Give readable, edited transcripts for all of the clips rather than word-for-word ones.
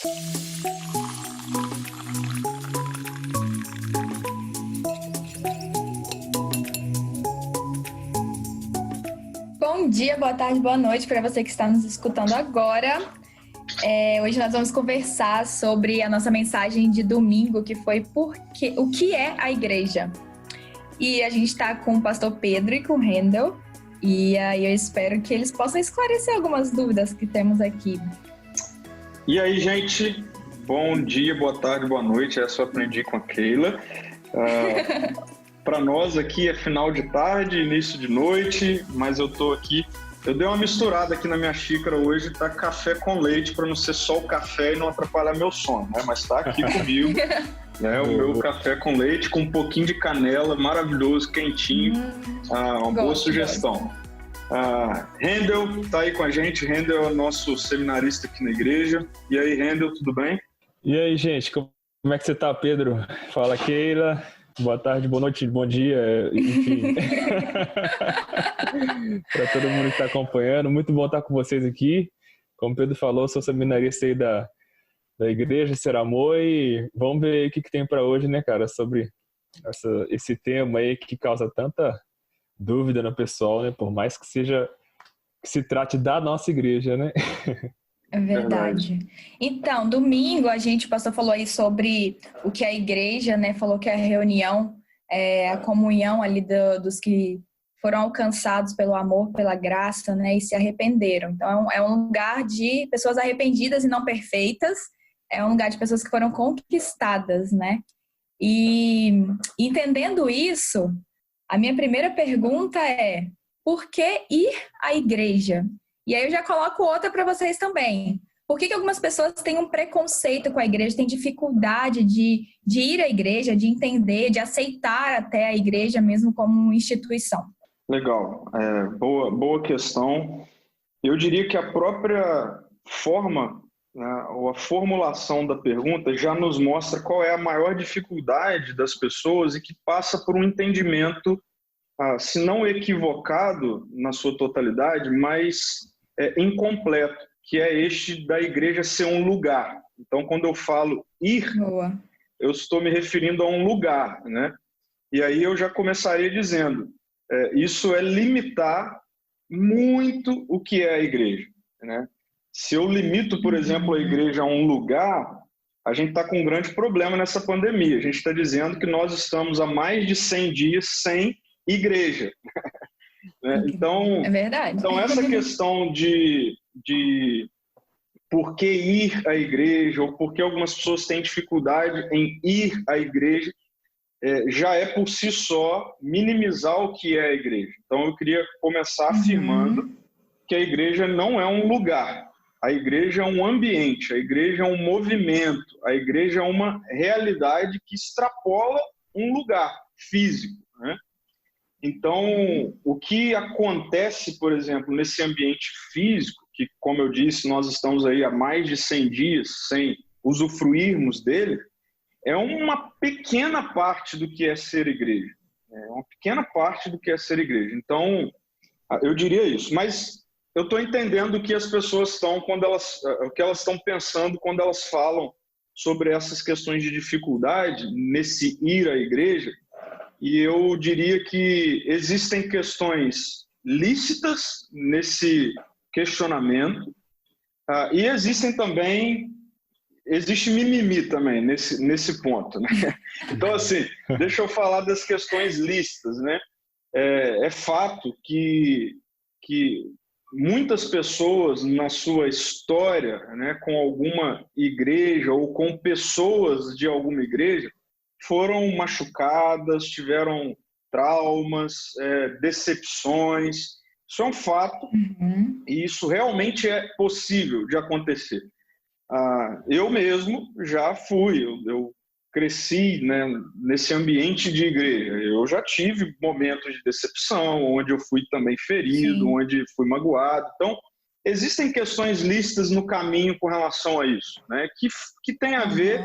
Bom dia, boa tarde, boa noite para você que está nos escutando agora. Hoje nós vamos conversar sobre a nossa mensagem de domingo, que foi o que é a igreja. E a gente está com o pastor Pedro e com o Rendel, e aí eu espero que eles possam esclarecer algumas dúvidas que temos aqui. E aí, gente, bom dia, boa tarde, boa noite. Essa eu aprendi com a Keila. Para nós aqui é final de tarde, início de noite, mas eu tô aqui. Eu dei uma misturada aqui na minha xícara hoje, tá café com leite, para não ser só o café e não atrapalhar meu sono, né? Mas tá aqui comigo, né? O meu café com leite com um pouquinho de canela, maravilhoso, quentinho. Uma boa sugestão. Rendel tá aí com a gente. Rendel é o nosso seminarista aqui na igreja. E aí, Rendel, tudo bem? E aí, gente, como é que você tá, Pedro? Fala, Keila. Boa tarde, boa noite, bom dia, enfim. Para todo mundo que está acompanhando, muito bom estar com vocês aqui. Como o Pedro falou, sou seminarista aí da igreja Ser Amor e vamos ver aí o que tem para hoje, né, cara, sobre esse tema aí que causa tanta dúvida no pessoal, né, por mais que se trate da nossa igreja, né? É verdade. Então, domingo o pastor falou aí sobre o que é a igreja, né? Falou que é a reunião, a comunhão ali dos que foram alcançados pelo amor, pela graça, né? E se arrependeram. Então, é um lugar de pessoas arrependidas e não perfeitas. É um lugar de pessoas que foram conquistadas, né? E entendendo isso, a minha primeira pergunta é: por que ir à igreja? E aí eu já coloco outra para vocês também. Por que algumas pessoas têm um preconceito com a igreja, têm dificuldade de ir à igreja, de entender, de aceitar até a igreja mesmo como instituição? Legal, boa questão. Eu diria que a própria forma, né, ou a formulação da pergunta já nos mostra qual é a maior dificuldade das pessoas e que passa por um entendimento, se não equivocado na sua totalidade, mas incompleto, que é este da igreja ser um lugar. Então, quando eu falo ir, eu estou me referindo a um lugar, né? E aí eu já começaria dizendo, isso é limitar muito o que é a igreja, né? Se eu limito, por exemplo, a igreja a um lugar, a gente está com um grande problema nessa pandemia. A gente está dizendo que nós estamos há mais de 100 dias sem igreja. Então, é verdade. Então, essa questão de por que ir à igreja, ou por que algumas pessoas têm dificuldade em ir à igreja, já é por si só minimizar o que é a igreja. Então, eu queria começar afirmando que a igreja não é um lugar. A igreja é um ambiente, a igreja é um movimento, a igreja é uma realidade que extrapola um lugar físico, né? Então, o que acontece, por exemplo, nesse ambiente físico, que, como eu disse, nós estamos aí há mais de 100 dias sem usufruirmos dele, é uma pequena parte do que é ser igreja. É uma pequena parte do que é ser igreja. Então, eu diria isso. Mas eu estou entendendo o que as pessoas estão, o que elas estão pensando quando elas falam sobre essas questões de dificuldade nesse ir à igreja. E eu diria que existem questões lícitas nesse questionamento, e existe mimimi também nesse ponto, né? Então, assim, deixa eu falar das questões lícitas, né? É fato que muitas pessoas na sua história, né, com alguma igreja ou com pessoas de alguma igreja, foram machucadas, tiveram traumas, decepções. Isso é um fato, e isso realmente é possível de acontecer. Eu mesmo já fui, eu cresci, né, nesse ambiente de igreja. Eu já tive momentos de decepção, onde eu fui também ferido, Sim. onde fui magoado. Então, existem questões lícitas no caminho com relação a isso, né? Que tem a ver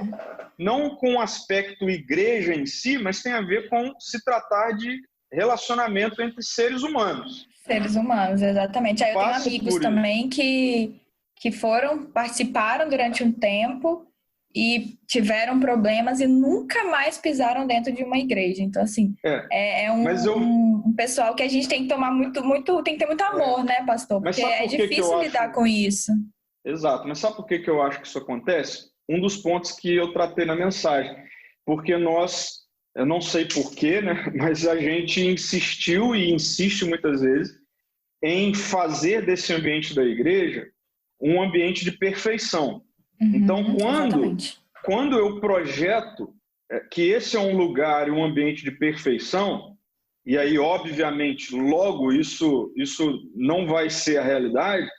não com o aspecto igreja em si, mas tem a ver com se tratar de relacionamento entre seres humanos. Seres humanos, exatamente. Aí eu tenho amigos também que que participaram durante um tempo e tiveram problemas e nunca mais pisaram dentro de uma igreja. Então, assim, é um pessoal que a gente tem que tomar tem que ter muito amor, né, pastor? Porque é difícil lidar com isso. Exato, mas sabe por que eu acho que isso acontece? Um dos pontos que eu tratei na mensagem, porque eu não sei porquê, né, mas a gente insistiu e insiste muitas vezes em fazer desse ambiente da igreja um ambiente de perfeição. Então, quando eu projeto que esse é um lugar e um ambiente de perfeição, e aí, obviamente, logo isso não vai ser a realidade,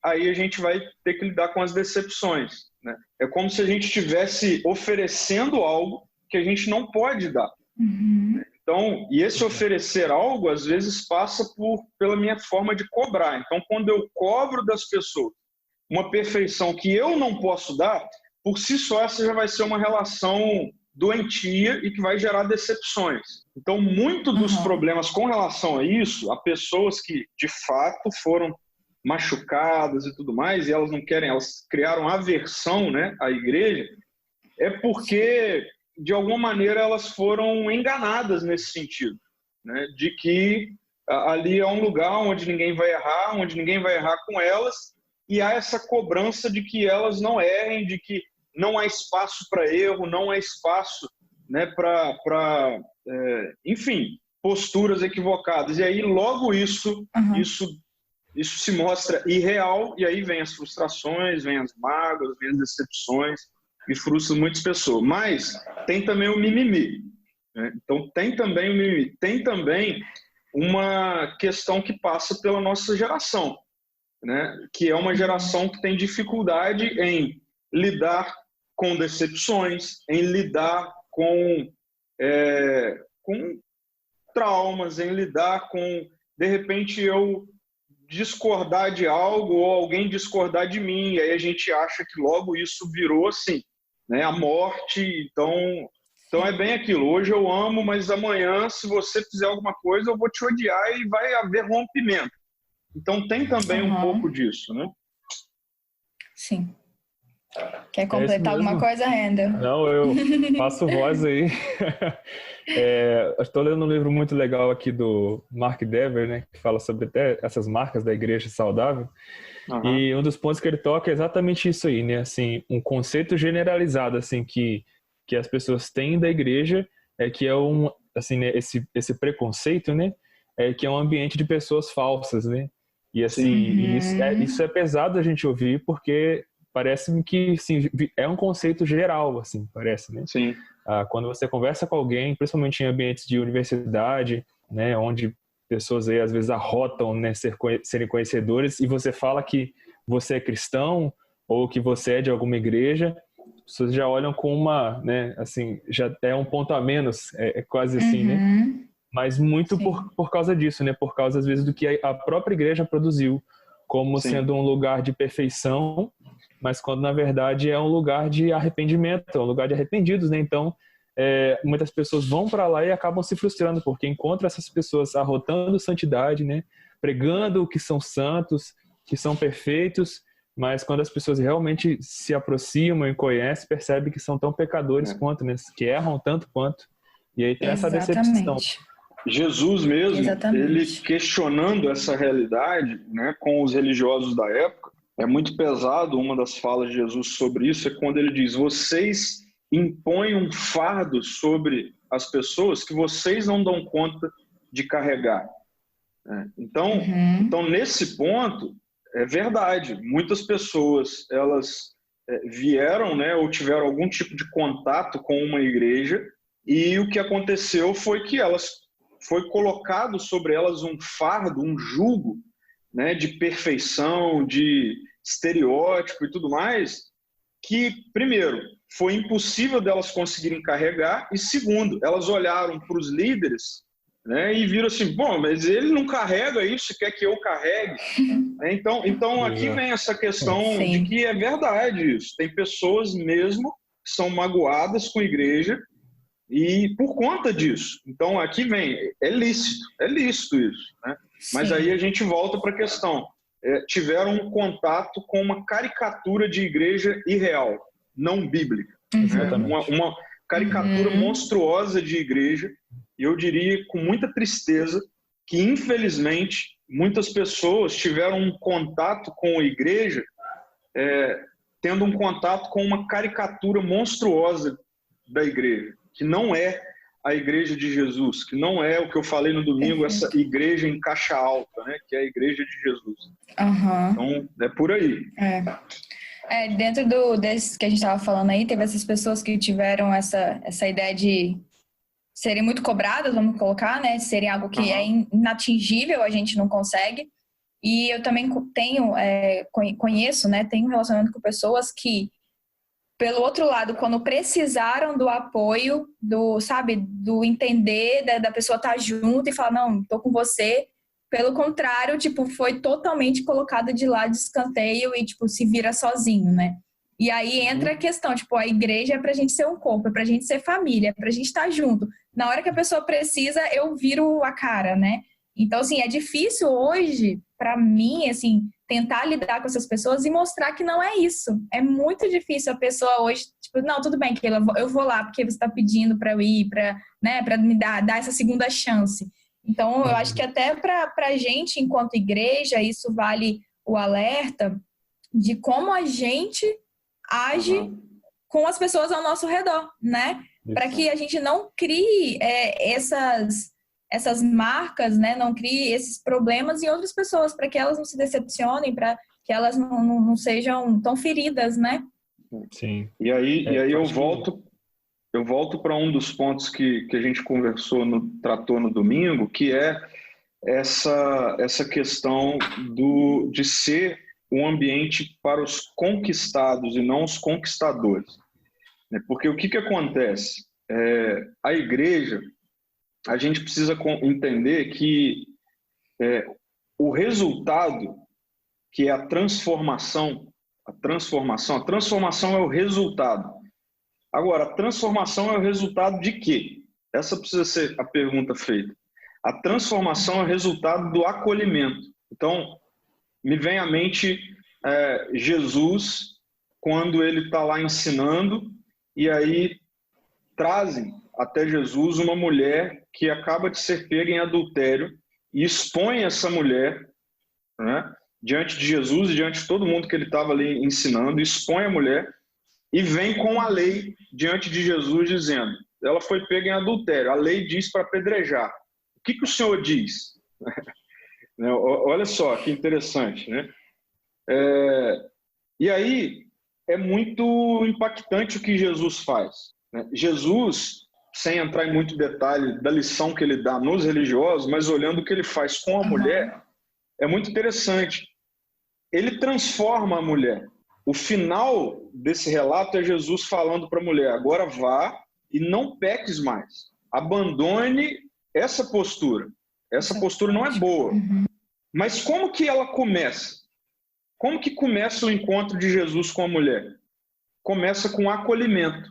aí a gente vai ter que lidar com as decepções, né? É como se a gente estivesse oferecendo algo que a gente não pode dar. Então, e esse oferecer algo, às vezes, passa pela minha forma de cobrar. Então, quando eu cobro das pessoas uma perfeição que eu não posso dar, por si só essa já vai ser uma relação doentia e que vai gerar decepções. Então, muito dos problemas com relação a isso, há pessoas que, de fato, foram machucadas e tudo mais, e elas não querem, elas criaram aversão, né, à igreja, é porque, de alguma maneira, elas foram enganadas nesse sentido, né, de que ali é um lugar onde ninguém vai errar com elas, e há essa cobrança de que elas não errem, de que não há espaço para erro, não há espaço, né, para enfim, posturas equivocadas. E aí, logo isso se mostra irreal, e aí vem as frustrações, vem as mágoas, vem as decepções, e frustra muitas pessoas. Mas tem também o mimimi, né? Então, tem também o mimimi. Tem também uma questão que passa pela nossa geração, né? Que é uma geração que tem dificuldade em lidar com decepções, em lidar com traumas, em lidar com, de repente, eu discordar de algo ou alguém discordar de mim, e aí a gente acha que logo isso virou assim, né? A morte. Então é bem aquilo, hoje eu amo, mas amanhã, se você fizer alguma coisa, eu vou te odiar e vai haver rompimento. Então tem também um pouco disso, né? Sim. Quer completar alguma coisa, Renda? Não, eu faço voz aí. Estou lendo um livro muito legal aqui do Mark Dever, né, que fala sobre até essas marcas da igreja saudável. E um dos pontos que ele toca é exatamente isso aí, né? Assim, um conceito generalizado assim que as pessoas têm da igreja que é assim, né, esse preconceito, né? Que é um ambiente de pessoas falsas, né? E assim, isso é pesado a gente ouvir, porque parece-me que sim, é um conceito geral, assim, parece, né? Sim. Quando você conversa com alguém, principalmente em ambientes de universidade, né, onde pessoas aí às vezes arrotam, né, serem conhecedores, e você fala que você é cristão ou que você é de alguma igreja, as pessoas já olham com uma, né, assim, já é um ponto a menos, é quase assim, né? Mas muito por causa disso, né? Por causa, às vezes, do que a própria igreja produziu como sendo um lugar de perfeição, mas quando, na verdade, é um lugar de arrependimento, é um lugar de arrependidos, né? Então, muitas pessoas vão para lá e acabam se frustrando, porque encontram essas pessoas arrotando santidade, né? Pregando que são santos, que são perfeitos, mas quando as pessoas realmente se aproximam e conhecem, percebem que são tão pecadores quanto, né? Que erram tanto quanto. E aí tem essa decepção. Jesus mesmo, ele questionando essa realidade, né, com os religiosos da época, é muito pesado. Uma das falas de Jesus sobre isso é quando ele diz: vocês impõem um fardo sobre as pessoas que vocês não dão conta de carregar. Então, nesse ponto, é verdade, muitas pessoas elas vieram, né, ou tiveram algum tipo de contato com uma igreja, e o que aconteceu foi que foi colocado sobre elas um fardo, um jugo, né, de perfeição, de estereótipo e tudo mais, que, primeiro, foi impossível delas conseguirem carregar, e segundo, elas olharam para os líderes, né, e viram assim: bom, mas ele não carrega isso, quer que eu carregue? Então aqui vem essa questão de que é verdade isso. Tem pessoas mesmo que são magoadas com a igreja, e por conta disso. Então, aqui vem, é lícito isso, né? Mas aí a gente volta para a questão. tiveram um contato com uma caricatura de igreja irreal, não bíblica. Né? Uma caricatura monstruosa de igreja, e eu diria com muita tristeza que, infelizmente, muitas pessoas tiveram um contato com a igreja tendo um contato com uma caricatura monstruosa da igreja, que não é a igreja de Jesus, que não é o que eu falei no domingo, essa igreja em caixa alta, né, que é a igreja de Jesus. Então, é por aí. Dentro desse que a gente estava falando aí, teve essas pessoas que tiveram essa ideia de serem muito cobradas, vamos colocar, né, serem algo que é inatingível, a gente não consegue. E eu também conheço, né, tenho um relacionamento com pessoas que, pelo outro lado, quando precisaram do apoio, do entender, da pessoa estar junto e falar, não, tô com você, pelo contrário, tipo, foi totalmente colocado de lado de escanteio e, tipo, se vira sozinho, né? E aí entra a questão, tipo, a igreja é pra gente ser um corpo, é pra gente ser família, é pra gente estar junto. Na hora que a pessoa precisa, eu viro a cara, né? Então, assim, é difícil hoje, pra mim, assim, tentar lidar com essas pessoas e mostrar que não é isso. É muito difícil a pessoa hoje, tipo, não, tudo bem, Keila, eu vou lá porque você tá pedindo pra eu ir, pra me dar essa segunda chance. Então, eu acho que até pra gente, enquanto igreja, isso vale o alerta de como a gente age com as pessoas ao nosso redor, né? Para que a gente não crie essas marcas, né? Não crie esses problemas em outras pessoas, para que elas não se decepcionem, para que elas não sejam tão feridas, né? Sim. E aí eu volto para um dos pontos que a gente tratou no domingo, que é essa questão de ser um ambiente para os conquistados e não os conquistadores. Porque o que acontece? A igreja, a gente precisa entender que o resultado, que é a transformação é o resultado. Agora, a transformação é o resultado de quê? Essa precisa ser a pergunta feita. A transformação é o resultado do acolhimento. Então, me vem à mente Jesus, quando ele está lá ensinando, e aí trazem até Jesus uma mulher que acaba de ser pega em adultério e expõe essa mulher, né, diante de Jesus e diante de todo mundo que ele estava ali ensinando, expõe a mulher e vem com a lei diante de Jesus dizendo, ela foi pega em adultério, a lei diz para apedrejar. O que o Senhor diz? Olha só que interessante, né? E aí é muito impactante o que Jesus faz. Né? Jesus, sem entrar em muito detalhe da lição que ele dá nos religiosos, mas olhando o que ele faz com a mulher, é muito interessante. Ele transforma a mulher. O final desse relato é Jesus falando para a mulher, agora vá e não peques mais. Abandone essa postura. Essa postura não é boa. Mas como que ela começa? Como que começa o encontro de Jesus com a mulher? Começa com acolhimento.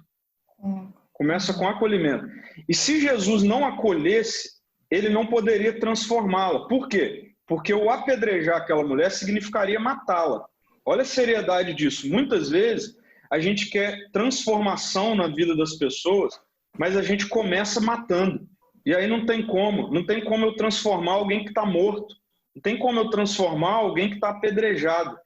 Começa com acolhimento. E se Jesus não acolhesse, ele não poderia transformá-la. Por quê? Porque o apedrejar aquela mulher significaria matá-la. Olha a seriedade disso. Muitas vezes a gente quer transformação na vida das pessoas, mas a gente começa matando. E aí não tem como. Não tem como eu transformar alguém que está morto. Não tem como eu transformar alguém que está apedrejado.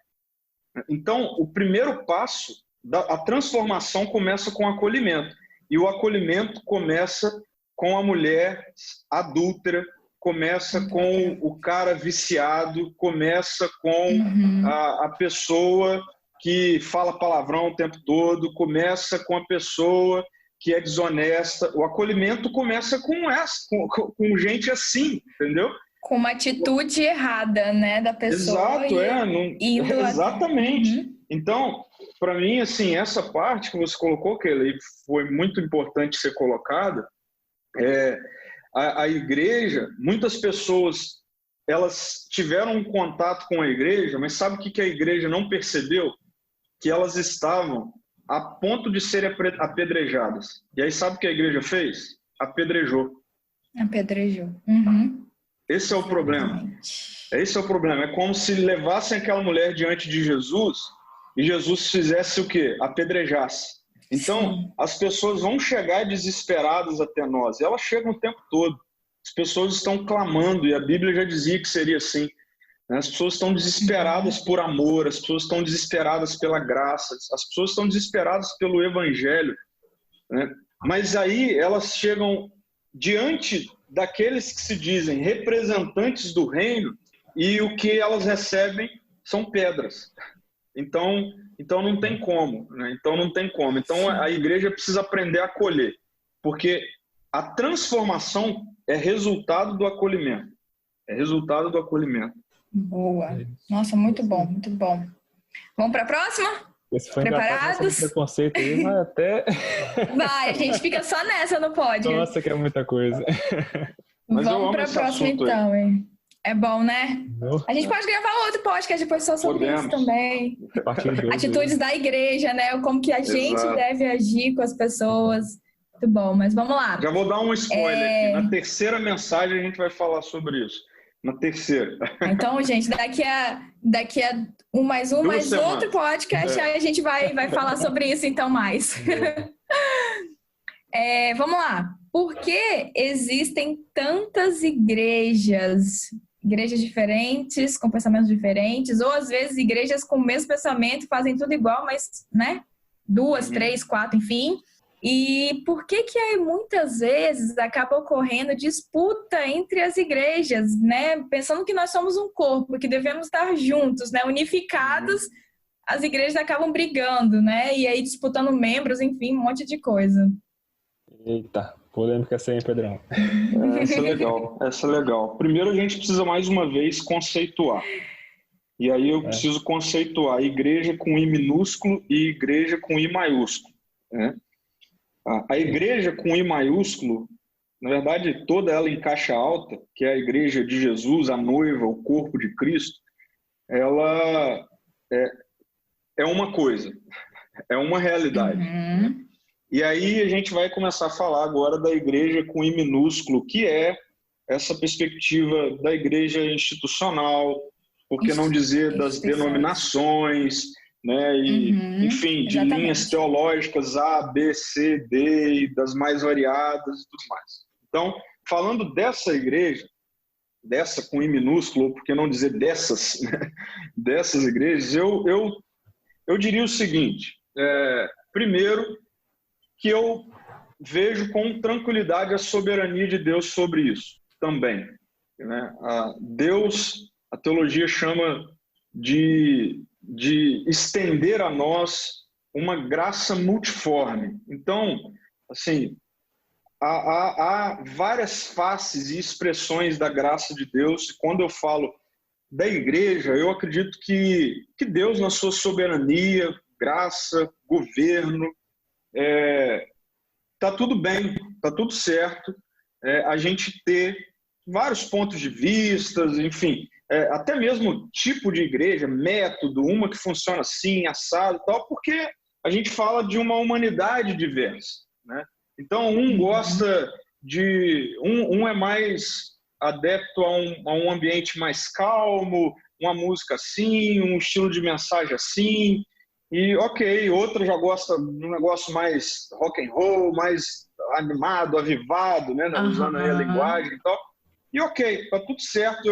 Então, o primeiro passo, a transformação começa com o acolhimento. E o acolhimento começa com a mulher adúltera, começa com o cara viciado, começa com a pessoa que fala palavrão o tempo todo, começa com a pessoa que é desonesta. O acolhimento começa com gente assim, entendeu? Com uma atitude errada, né, da pessoa. Exato, exatamente. Então, para mim, assim, essa parte que você colocou, que foi muito importante ser colocada, a igreja, muitas pessoas, elas tiveram um contato com a igreja, mas sabe o que a igreja não percebeu? Que elas estavam a ponto de serem apedrejadas. E aí sabe o que a igreja fez? Apedrejou. Apedrejou. Esse é o problema. Esse é o problema. É como se levassem aquela mulher diante de Jesus e Jesus fizesse o quê? Apedrejasse. Então, Sim. as pessoas vão chegar desesperadas até nós. E elas chegam o tempo todo. As pessoas estão clamando, e a Bíblia já dizia que seria assim. As pessoas estão desesperadas por amor, as pessoas estão desesperadas pela graça, as pessoas estão desesperadas pelo Evangelho, né? Mas aí elas chegam diante daqueles que se dizem representantes do reino e o que elas recebem são pedras. Então não tem como, né? Então não tem como. Então a igreja precisa aprender a acolher, porque a transformação é resultado do acolhimento. É resultado do acolhimento. Boa. Nossa, muito bom, muito bom. Vamos para a próxima? Esse foi Preparados? Preconceito aí, vai até... Vai, a gente fica só nessa, não pode? Nossa, que é muita coisa. Mas vamos para a próxima então, hein? É bom, né? A gente pode gravar outro podcast depois só sobre isso também. Atitudes da igreja, né? Como que a gente deve agir com as pessoas. Muito bom, mas vamos lá. Já vou dar um spoiler aqui. Na terceira mensagem a gente vai falar sobre isso. Na terceira. Então, gente, daqui a mais outro podcast, aí a gente vai falar sobre isso então mais. Vamos lá. Por que existem tantas igrejas? Igrejas diferentes, com pensamentos diferentes, ou às vezes igrejas com o mesmo pensamento, fazem tudo igual, mas, né? 2, 3, 4, enfim. E por que aí muitas vezes acaba ocorrendo disputa entre as igrejas, né? Pensando que nós somos um corpo, que devemos estar juntos, né? Unificados, as igrejas acabam brigando, né? E aí disputando membros, enfim, um monte de coisa. Eita, polêmica essa aí, Pedrão. Essa é legal. Primeiro a gente precisa mais uma vez conceituar. E aí eu preciso conceituar igreja com I minúsculo e igreja com I maiúsculo, né? A igreja com I maiúsculo, na verdade, toda ela em caixa alta, que é a igreja de Jesus, a noiva, o corpo de Cristo, ela é uma coisa, é uma realidade. Uhum. E aí a gente vai começar a falar agora da igreja com I minúsculo, que é essa perspectiva da igreja institucional, por que não dizer das denominações, né? E, enfim, de linhas teológicas A, B, C, D, e das mais variadas e tudo mais. Então, falando dessa igreja, dessa com I minúsculo, ou por que não dizer dessas, né? Dessas igrejas, eu diria o seguinte, primeiro, que eu vejo com tranquilidade a soberania de Deus sobre isso também, né? Deus, a teologia chama de estender a nós uma graça multiforme. Então, assim, há várias faces e expressões da graça de Deus. Quando eu falo da igreja, eu acredito que Deus, na sua soberania, graça, governo, tá tudo bem, tá tudo certo, a gente ter vários pontos de vista, enfim, até mesmo tipo de igreja, método, uma que funciona assim, assado e tal, porque a gente fala de uma humanidade diversa, né? Então, um gosta de... Um é mais adepto a um ambiente mais calmo, uma música assim, um estilo de mensagem assim, e ok, outro já gosta de um negócio mais rock and roll, mais animado, avivado, né? Usando aí a linguagem e tal. E ok, tá tudo certo,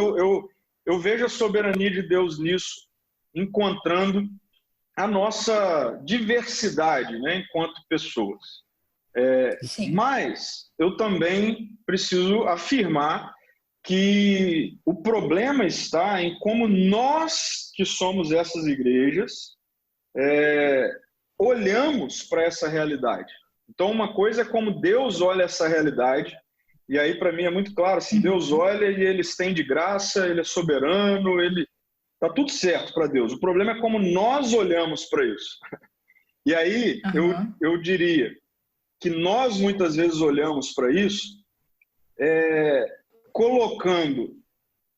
eu vejo a soberania de Deus nisso, encontrando a nossa diversidade, né, enquanto pessoas. Mas eu também preciso afirmar que o problema está em como nós, que somos essas igrejas, olhamos para essa realidade. Então, uma coisa é como Deus olha essa realidade, e aí para mim é muito claro, assim, Deus olha e ele estende graça, ele é soberano, ele tá tudo certo para Deus. O problema é como nós olhamos para isso. E aí eu diria que nós muitas vezes olhamos para isso colocando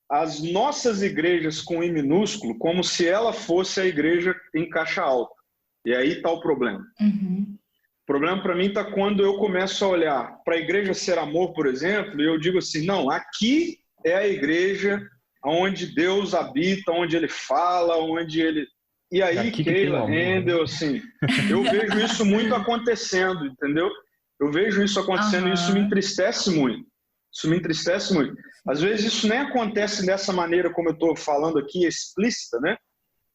as nossas igrejas com I minúsculo como se ela fosse a igreja em caixa alta. E aí está o problema. O problema para mim está quando eu começo a olhar para a igreja Ser Amor, por exemplo, e eu digo assim, não, aqui é a igreja onde Deus habita, onde Ele fala, onde Ele... E aí, Keila, Rendel, assim, eu vejo isso muito acontecendo, entendeu? Eu vejo isso acontecendo e isso me entristece muito. Isso me entristece muito. Às vezes isso nem acontece dessa maneira como eu estou falando aqui, explícita, né?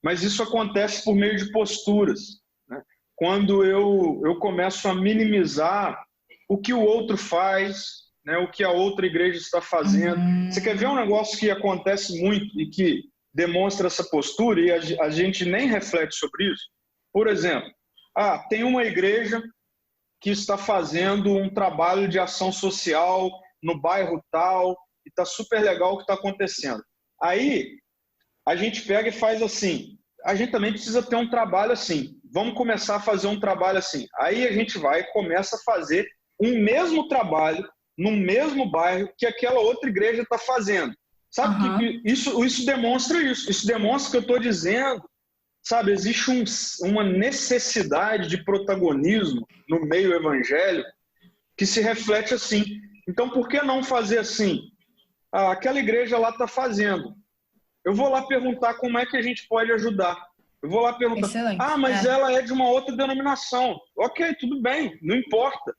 Mas isso acontece por meio de posturas, né? Quando eu começo a minimizar o que o outro faz, né? O que a outra igreja está fazendo. Você quer ver um negócio que acontece muito e que demonstra essa postura e a gente nem reflete sobre isso? Por exemplo, tem uma igreja que está fazendo um trabalho de ação social no bairro tal, e está super legal o que está acontecendo. Aí, a gente pega e faz assim, a gente também precisa ter um trabalho assim, vamos começar a fazer um trabalho assim. Aí a gente vai e começa a fazer um mesmo trabalho no mesmo bairro que aquela outra igreja está fazendo. Sabe que isso demonstra isso? Isso demonstra que eu estou dizendo, sabe, existe uma necessidade de protagonismo no meio evangélico que se reflete assim. Então, por que não fazer assim? Aquela igreja lá está fazendo. Eu vou lá perguntar como é que a gente pode ajudar. Eu vou lá perguntar. Excelente. Mas ela é de uma outra denominação. Ok, tudo bem, não importa.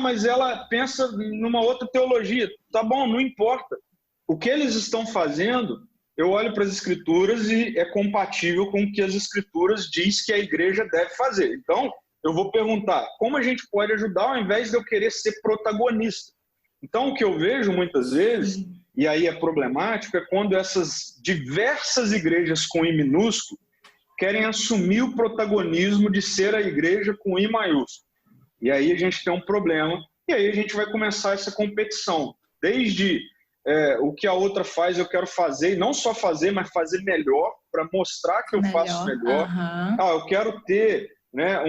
Mas ela pensa numa outra teologia. Tá bom, não importa. O que eles estão fazendo, eu olho para as Escrituras e é compatível com o que as Escrituras diz que a igreja deve fazer. Então, eu vou perguntar como a gente pode ajudar ao invés de eu querer ser protagonista. Então, o que eu vejo muitas vezes, e aí é problemático, é quando essas diversas igrejas com I minúsculo querem assumir o protagonismo de ser a igreja com I maiúsculo. E aí a gente tem um problema, e aí a gente vai começar essa competição. Desde o que a outra faz, eu quero fazer, e não só fazer, mas fazer melhor, para mostrar que eu faço melhor. Eu quero ter, né,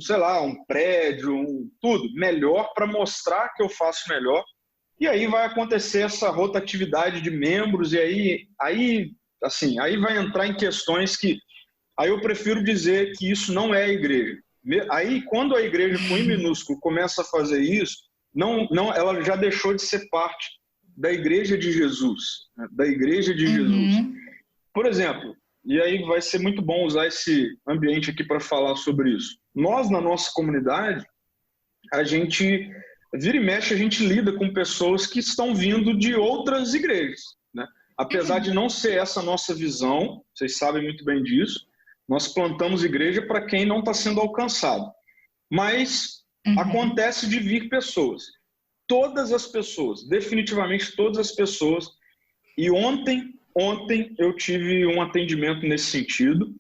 sei lá, um prédio, tudo melhor para mostrar que eu faço melhor. E aí vai acontecer essa rotatividade de membros, e aí vai entrar em questões que aí eu prefiro dizer que isso não é a igreja. Aí, quando a igreja com I minúsculo começa a fazer isso, ela já deixou de ser parte da igreja de Jesus, né? Da igreja de Jesus. Por exemplo, e aí vai ser muito bom usar esse ambiente aqui para falar sobre isso. Nós, na nossa comunidade, a gente, vira e mexe, a gente lida com pessoas que estão vindo de outras igrejas, né? Apesar de não ser essa a nossa visão, vocês sabem muito bem disso, nós plantamos igreja para quem não está sendo alcançado. Mas acontece de vir pessoas. Todas as pessoas, definitivamente todas as pessoas. E ontem eu tive um atendimento nesse sentido,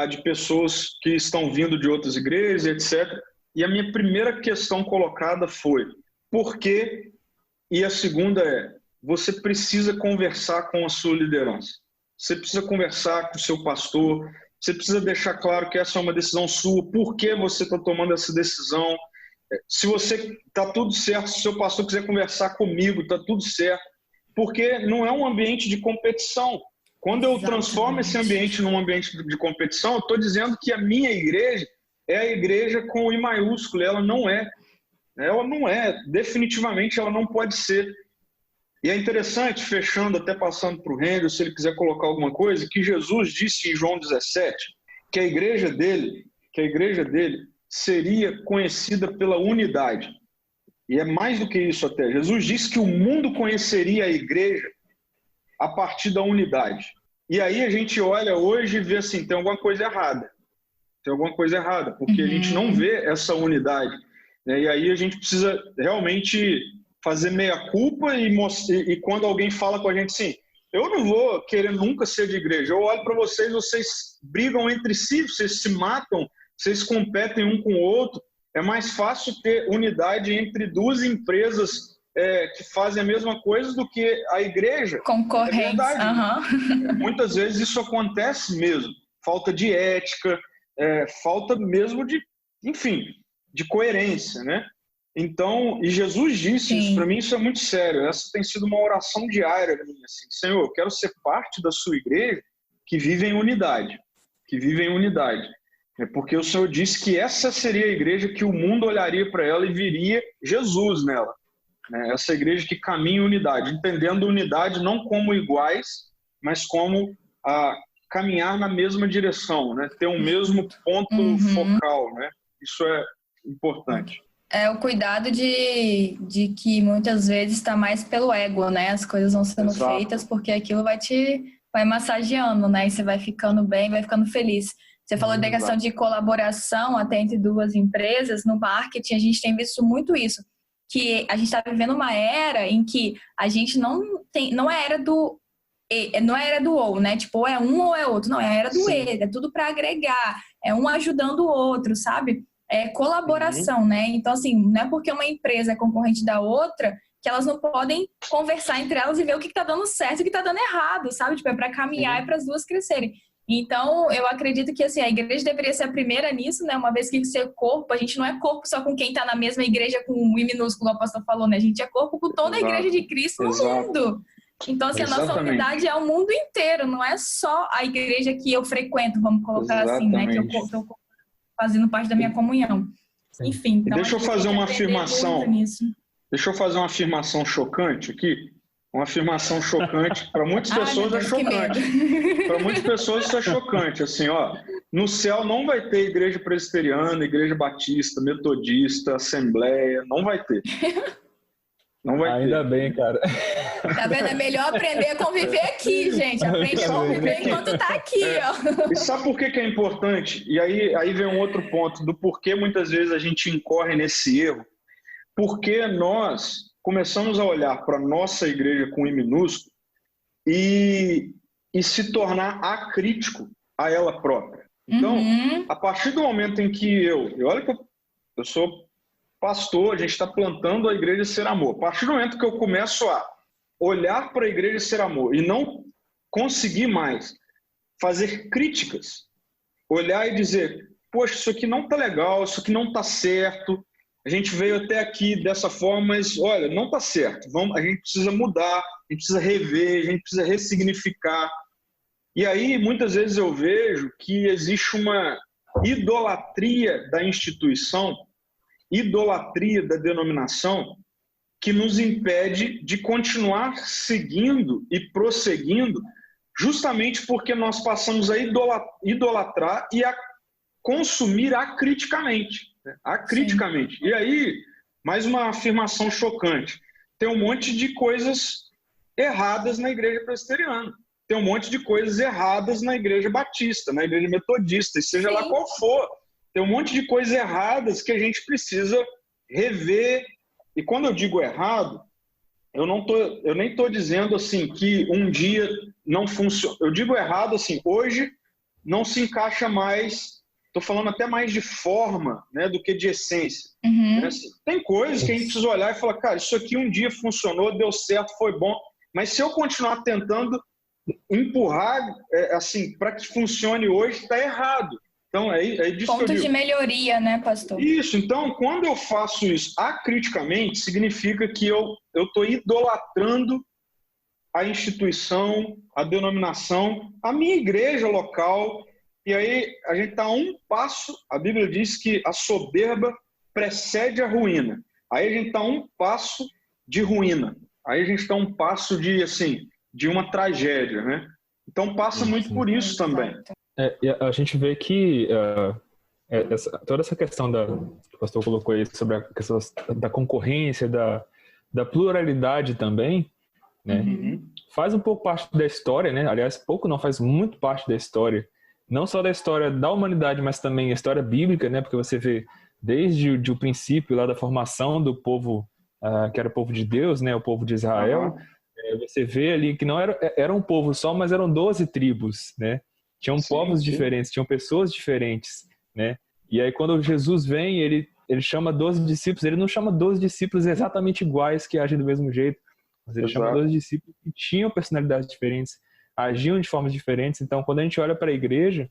de pessoas que estão vindo de outras igrejas, etc. E a minha primeira questão colocada foi: por quê? E a segunda é: você precisa conversar com a sua liderança. Você precisa conversar com o seu pastor. Você precisa deixar claro que essa é uma decisão sua, por que você está tomando essa decisão. Se você está tudo certo, se o seu pastor quiser conversar comigo, está tudo certo. Porque não é um ambiente de competição. Quando eu transformo esse ambiente num ambiente de competição, eu estou dizendo que a minha igreja é a igreja com I maiúsculo. Ela não é. Ela não é. Definitivamente ela não pode ser. E é interessante, fechando, até passando para o Rendel, se ele quiser colocar alguma coisa, que Jesus disse em João 17 que a igreja dele seria conhecida pela unidade. E é mais do que isso até. Jesus disse que o mundo conheceria a igreja a partir da unidade. E aí a gente olha hoje e vê assim, tem alguma coisa errada. Tem alguma coisa errada, porque a gente não vê essa unidade, né? E aí a gente precisa realmente fazer meia-culpa e quando alguém fala com a gente assim, eu não vou querer nunca ser de igreja, eu olho para vocês, vocês brigam entre si, vocês se matam, vocês competem um com o outro, é mais fácil ter unidade entre duas empresas que fazem a mesma coisa do que a igreja. Concorrentes. Muitas vezes isso acontece mesmo, falta de ética, falta mesmo de, enfim, de coerência, né? Então, e Jesus disse isso, para mim isso é muito sério, essa tem sido uma oração diária minha, assim, Senhor, eu quero ser parte da sua igreja que vive em unidade, porque o Senhor disse que essa seria a igreja que o mundo olharia para ela e viria Jesus nela. né? Essa igreja que caminha em unidade, entendendo unidade não como iguais, mas como caminhar na mesma direção, né? Ter um mesmo ponto focal, né? Isso é importante. É o cuidado de que muitas vezes está mais pelo ego, né? As coisas vão sendo feitas porque aquilo vai massageando, né? E você vai ficando bem, vai ficando feliz. Você falou da questão de colaboração até entre duas empresas. No marketing, a gente tem visto muito isso. Que a gente está vivendo uma era em que a gente não é era do ou, né? Tipo, ou é um ou é outro. Não, é a era do E. É tudo para agregar. É um ajudando o outro, sabe? É colaboração, né? Então, assim, não é porque uma empresa é concorrente da outra que elas não podem conversar entre elas e ver o que está dando certo e o que está dando errado, sabe? Tipo, é para caminhar e para as duas crescerem. Então, eu acredito que assim, a igreja deveria ser a primeira nisso, né? Uma vez que ser corpo, a gente não é corpo só com quem está na mesma igreja com o I minúsculo, o apóstolo falou, né? A gente é corpo com toda a igreja de Cristo no mundo. Então, assim, a nossa unidade é o mundo inteiro, não é só a igreja que eu frequento, vamos colocar assim, né? Que eu estou fazendo parte da minha comunhão. Enfim. Então, deixa eu fazer uma afirmação. Deixa eu fazer uma afirmação chocante aqui. Uma afirmação chocante. Para muitas pessoas é chocante. Para muitas pessoas isso é chocante. Assim, ó, no céu não vai ter igreja presbiteriana, igreja batista, metodista, assembleia. Não vai ter. Não vai Ainda ter. bem, cara. Tá vendo? É melhor aprender a conviver aqui, gente. Aprende a conviver enquanto tá aqui, ó. E sabe por que é importante? E aí vem um outro ponto do porquê muitas vezes a gente incorre nesse erro. Porque nós começamos a olhar para a nossa igreja com I minúsculo e se tornar acrítico a ela própria. Então, a partir do momento em que olha que eu sou pastor, a gente está plantando a igreja Ser Amor. A partir do momento que eu começo a olhar para a igreja Ser Amor e não conseguir mais fazer críticas, olhar e dizer, poxa, isso aqui não está legal, isso aqui não está certo, a gente veio até aqui dessa forma, mas olha, não está certo. A gente precisa mudar, a gente precisa rever, a gente precisa ressignificar. E aí, muitas vezes eu vejo que existe uma idolatria da instituição, idolatria da denominação, que nos impede de continuar seguindo e prosseguindo, justamente porque nós passamos a idolatrar e a consumir acriticamente. Acriticamente. Sim. E aí, mais uma afirmação chocante. Tem um monte de coisas erradas na igreja presbiteriana. Tem um monte de coisas erradas na igreja batista, na igreja metodista, seja lá qual for. Tem um monte de coisas erradas que a gente precisa rever. E quando eu digo errado, eu nem estou dizendo assim que um dia não funciona. Eu digo errado assim, hoje não se encaixa mais. Estou falando até mais de forma, né, do que de essência. Assim, tem coisas que a gente precisa olhar e falar, cara, isso aqui um dia funcionou, deu certo, foi bom, mas se eu continuar tentando empurrar assim, para que funcione hoje, está errado. Então, disso ponto de melhoria, né, pastor? Isso. Então, quando eu faço isso acriticamente, significa que eu estou idolatrando a instituição, a denominação, a minha igreja local. E aí a gente está a um passo, a Bíblia diz que a soberba precede a ruína. Aí a gente está a um passo de ruína. Aí a gente está a um passo de uma tragédia, né? Então passa muito por isso também. E a gente vê que toda essa questão que o pastor colocou aí sobre a questão da concorrência, da pluralidade também, né? Faz um pouco parte da história, né? Aliás, pouco não, faz muito parte da história. Não só da história da humanidade, mas também a história bíblica, né? Porque você vê desde o princípio lá da formação do povo, que era o povo de Deus, né? O povo de Israel. Você vê ali que não era um povo só, mas eram 12 tribos, né? Tinham povos diferentes, tinham pessoas diferentes, né? E aí quando Jesus vem, ele chama 12 discípulos, ele não chama 12 discípulos exatamente iguais que agem do mesmo jeito, mas ele chama 12 discípulos que tinham personalidades diferentes, agiam de formas diferentes. Então, quando a gente olha para a igreja,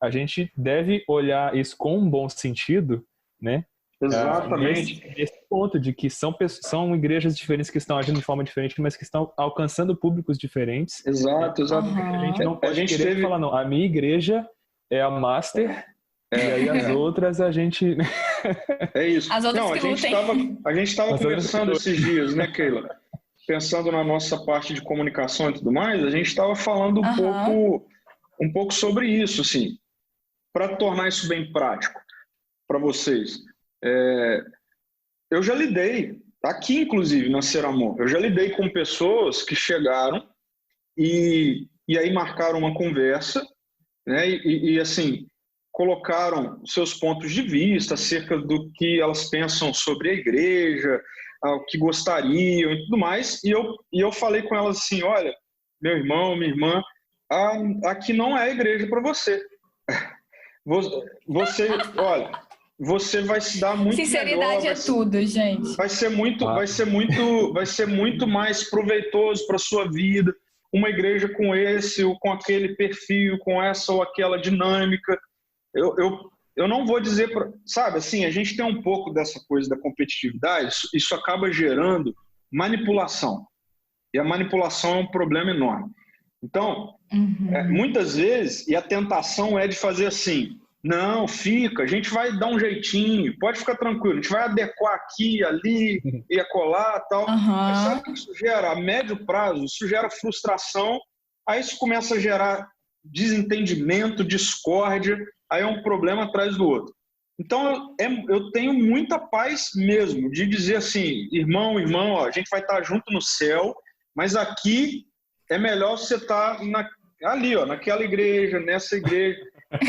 a gente deve olhar isso com um bom sentido, né? Exatamente. Nesse ponto de que são igrejas diferentes que estão agindo de forma diferente, mas que estão alcançando públicos diferentes. Exato. A gente não pode querer falar, não, a minha igreja é a master E aí as outras a gente... É isso. As outras Não, a gente estava conversando esses dias, né, Keila? Pensando na nossa parte de comunicação e tudo mais, a gente estava falando um pouco sobre isso, assim, para tornar isso bem prático para vocês. Eu já lidei, aqui inclusive na Ser Amor, eu já lidei com pessoas que chegaram e aí marcaram uma conversa, né, e assim, colocaram seus pontos de vista acerca do que elas pensam sobre a igreja, o que gostariam e tudo mais, e eu falei com elas assim, olha, meu irmão, minha irmã, aqui não é a igreja para você. Olha, você vai se dar muito Sinceridade melhor, é tudo, gente. vai ser muito mais proveitoso para sua vida, uma igreja com esse ou com aquele perfil, com essa ou aquela dinâmica. Eu não vou dizer, sabe, assim, a gente tem um pouco dessa coisa da competitividade, isso acaba gerando manipulação. E a manipulação é um problema enorme. Então, muitas vezes, e a tentação é de fazer assim, não, fica, a gente vai dar um jeitinho, pode ficar tranquilo, a gente vai adequar aqui, ali, e acolá e tal. Mas sabe o que isso gera? A médio prazo, isso gera frustração, aí isso começa a gerar desentendimento, discórdia, aí é um problema atrás do outro. Então, eu tenho muita paz mesmo de dizer assim, irmão, ó, a gente vai estar junto no céu, mas aqui é melhor você estar ali, ó, naquela igreja, nessa igreja.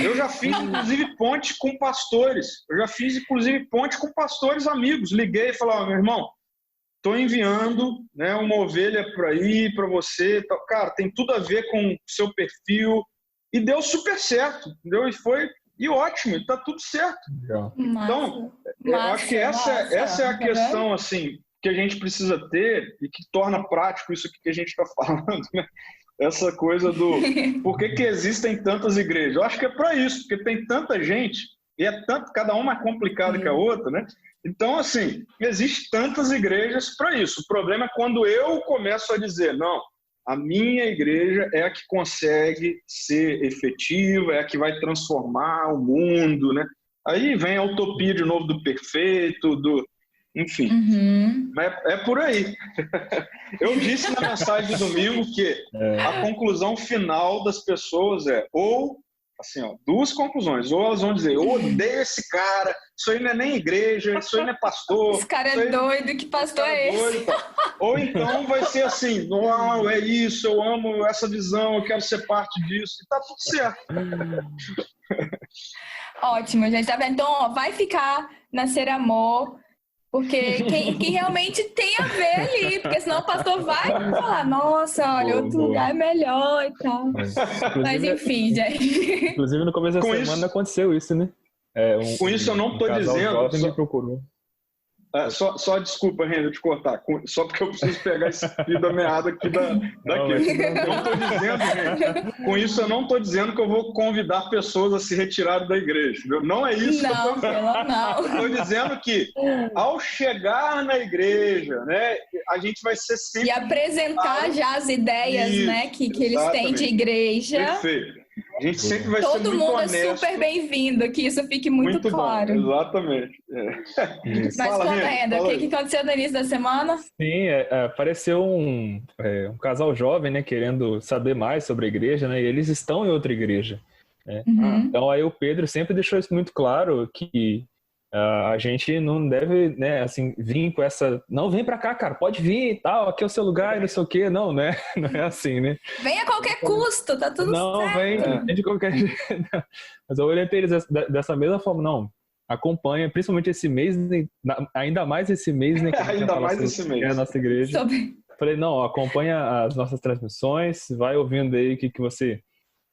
Eu já fiz, inclusive, ponte com pastores. Amigos. Liguei e falei, meu irmão, estou enviando, né, uma ovelha para ir para você. Cara, tem tudo a ver com o seu perfil. E deu super certo, entendeu? E ótimo, está tudo certo. Então, eu acho que essa é a questão, assim, que a gente precisa ter e que torna prático isso que a gente está falando, né? Essa coisa do por que existem tantas igrejas. Eu acho que é para isso, porque tem tanta gente e cada uma mais complicada que a outra, né? Então, assim, existe tantas igrejas para isso. O problema é quando eu começo a dizer, não, a minha igreja é a que consegue ser efetiva, é a que vai transformar o mundo, né? Aí vem a utopia de novo do perfeito, enfim. É por aí. Eu disse na mensagem de domingo que a conclusão final das pessoas ou, assim, ó, duas conclusões. Ou elas vão dizer, eu odeio esse cara, isso aí não é nem igreja, isso aí não é pastor. Esse cara é doido, que pastor é esse? Ou então vai ser assim, não, é isso, eu amo essa visão, eu quero ser parte disso, e tá tudo certo. Ótimo, gente, tá vendo? Então, ó, vai ficar na Ser Amor, porque que realmente tem a ver ali, porque senão o pastor vai falar, nossa, olha, outro lugar é melhor e tal. Mas enfim, gente. Inclusive no começo da semana aconteceu isso, né? Com isso eu não estou dizendo... Me procurou. Só desculpa, Renan, te cortar. Só porque eu preciso pegar esse fio da meada aqui daqui. Não estou dizendo, gente. Com isso eu não estou dizendo que eu vou convidar pessoas a se retirarem da igreja. Entendeu? Não é isso que eu estou dizendo. Não. Estou dizendo que ao chegar na igreja, né, a gente vai ser sempre... E apresentar já as ideias, isso, né, que eles têm de igreja. Perfeito. A gente sempre vai ser muito honesto. Todo mundo é super bem-vindo, que isso fique muito claro. Bom, exatamente. Mas conta, Renda, o que aconteceu no início da semana? Sim, apareceu um casal jovem, né, querendo saber mais sobre a igreja, né, e eles estão em outra igreja. Né? Então aí o Pedro sempre deixou isso muito claro, que a gente não deve, né, assim, vir com essa... Não, vem pra cá, cara, pode vir e tal, aqui é o seu lugar e não sei o quê. Não, né? Não é assim, né? Vem a qualquer custo, tá tudo certo. Não, vem de qualquer jeito. Mas eu orientei eles dessa mesma forma, não. Acompanha, principalmente esse mês, ainda mais esse mês, né? Ainda mais esse mês. É a nossa igreja. Falei, não, acompanha as nossas transmissões, vai ouvindo aí o que você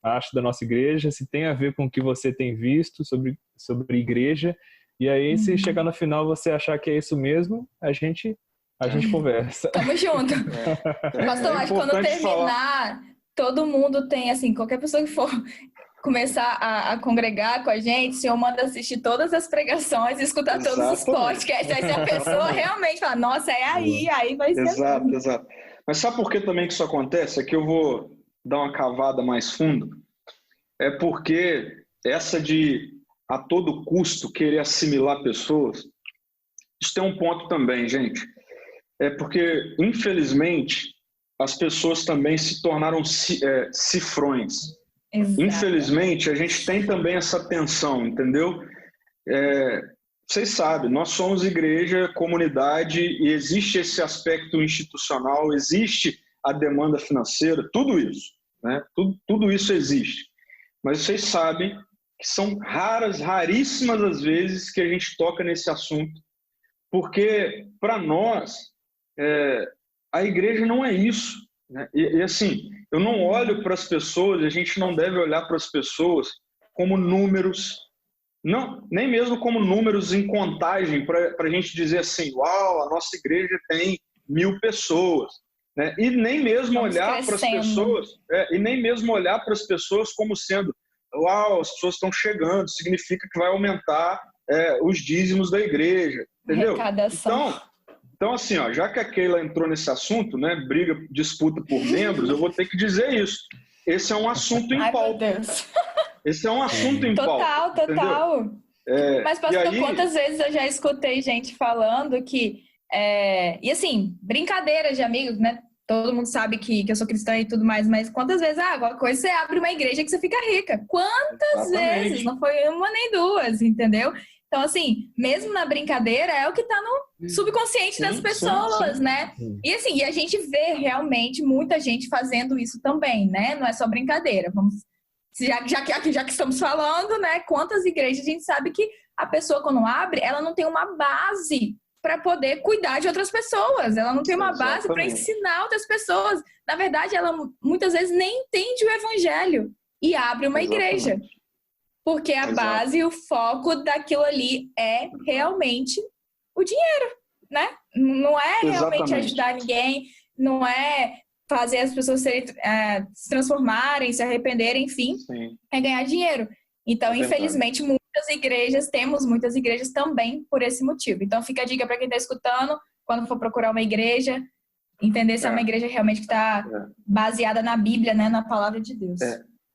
acha da nossa igreja, se tem a ver com o que você tem visto sobre igreja. E aí, se chegar no final você achar que é isso mesmo, a gente conversa. Tamo junto. Pastor, acho que quando terminar, todo mundo tem, assim, qualquer pessoa que for começar a congregar com a gente, o senhor manda assistir todas as pregações e escutar todos os podcasts. Aí se a pessoa realmente fala, nossa, é aí vai ser. Exato. Mas sabe por que também que isso acontece? É que eu vou dar uma cavada mais fundo. É porque essa de a todo custo querer assimilar pessoas, isso tem um ponto também, gente. É porque, infelizmente, as pessoas também se tornaram cifrões. Exato. Infelizmente, a gente tem também essa tensão, entendeu? Vocês sabem, nós somos igreja, comunidade, e existe esse aspecto institucional, existe a demanda financeira, tudo isso, né? Tudo isso existe. Mas vocês sabem que são raríssimas as vezes que a gente toca nesse assunto, porque, para nós, a igreja não é isso, né? E assim, eu não olho para as pessoas, a gente não deve olhar para as pessoas como números, não, nem mesmo como números em contagem, para a gente dizer assim, uau, a nossa igreja tem 1000 pessoas, né? E nem mesmo olhar para as pessoas, como sendo, uau, as pessoas estão chegando, significa que vai aumentar os dízimos da igreja, entendeu? Então assim, ó, já que a Keila entrou nesse assunto, né, disputa por membros, eu vou ter que dizer isso. Esse é um assunto em pauta. Ai, meu Deus. Esse é um assunto em pauta. Total. Mas, pastor, quantas vezes eu já escutei gente falando que... E assim, brincadeiras de amigos, né? Todo mundo sabe que eu sou cristã e tudo mais, mas quantas vezes, alguma coisa você abre uma igreja que você fica rica? Quantas vezes? Não foi uma nem duas, entendeu? Então, assim, mesmo na brincadeira, é o que está no subconsciente das pessoas, né? E assim, e a gente vê realmente muita gente fazendo isso também, né? Não é só brincadeira. Já que estamos falando, né? Quantas igrejas a gente sabe que a pessoa, quando abre, ela não tem uma base para poder cuidar de outras pessoas. Ela não tem uma base para ensinar outras pessoas. Na verdade, ela muitas vezes nem entende o evangelho e abre uma igreja. Porque a base e o foco daquilo ali é realmente o dinheiro, né? Não é realmente ajudar ninguém, não é fazer as pessoas se transformarem, se arrependerem, enfim, é ganhar dinheiro. Então, infelizmente, temos muitas igrejas também por esse motivo. Então, fica a dica para quem está escutando, quando for procurar uma igreja, entender se é uma igreja realmente que está baseada na Bíblia, né, na palavra de Deus.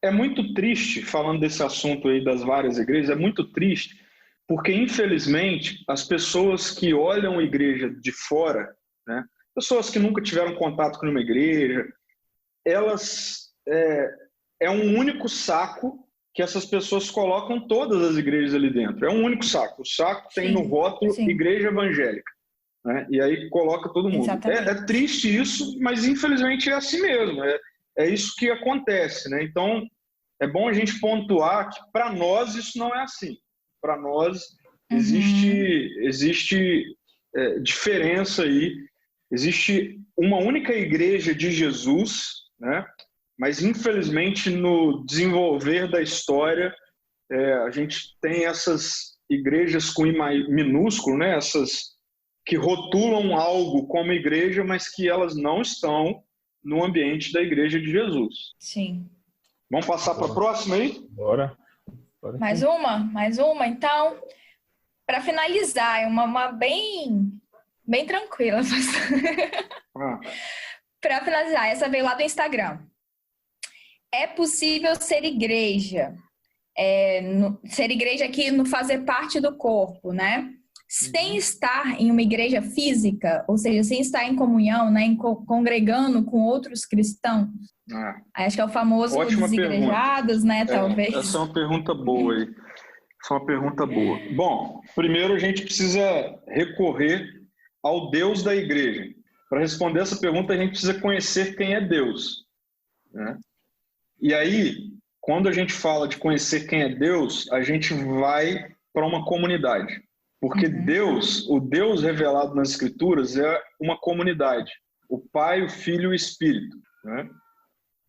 É muito triste, falando desse assunto aí das várias igrejas, é muito triste, porque, infelizmente, as pessoas que olham a igreja de fora, né, pessoas que nunca tiveram contato com uma igreja, elas... É um único saco que essas pessoas colocam todas as igrejas ali dentro. É um único saco. O saco tem no rótulo igreja evangélica, né? E aí coloca todo mundo. É triste isso, mas infelizmente é assim mesmo. É isso que acontece, né? Então, é bom a gente pontuar que para nós isso não é assim. Para nós existe diferença aí. Existe uma única igreja de Jesus, né? Mas, infelizmente, no desenvolver da história, a gente tem essas igrejas com I minúsculo, né? Essas que rotulam algo como igreja, mas que elas não estão no ambiente da igreja de Jesus. Sim. Vamos passar para a próxima aí? Bora. Mais uma. Então, para finalizar, é uma bem tranquila. Para finalizar, essa veio lá do Instagram. É possível ser igreja? Ser igreja aqui no fazer parte do corpo, né? Sem estar em uma igreja física, ou seja, sem estar em comunhão, né? Congregando com outros cristãos. Acho que é o famoso desigrejados, né? Talvez. Essa é uma pergunta boa aí. Essa é uma pergunta boa. Bom, primeiro a gente precisa recorrer ao Deus da igreja. Para responder essa pergunta, a gente precisa conhecer quem é Deus, né? E aí, quando a gente fala de conhecer quem é Deus, a gente vai para uma comunidade. Porque Deus, o Deus revelado nas Escrituras, é uma comunidade. O Pai, o Filho e o Espírito, né?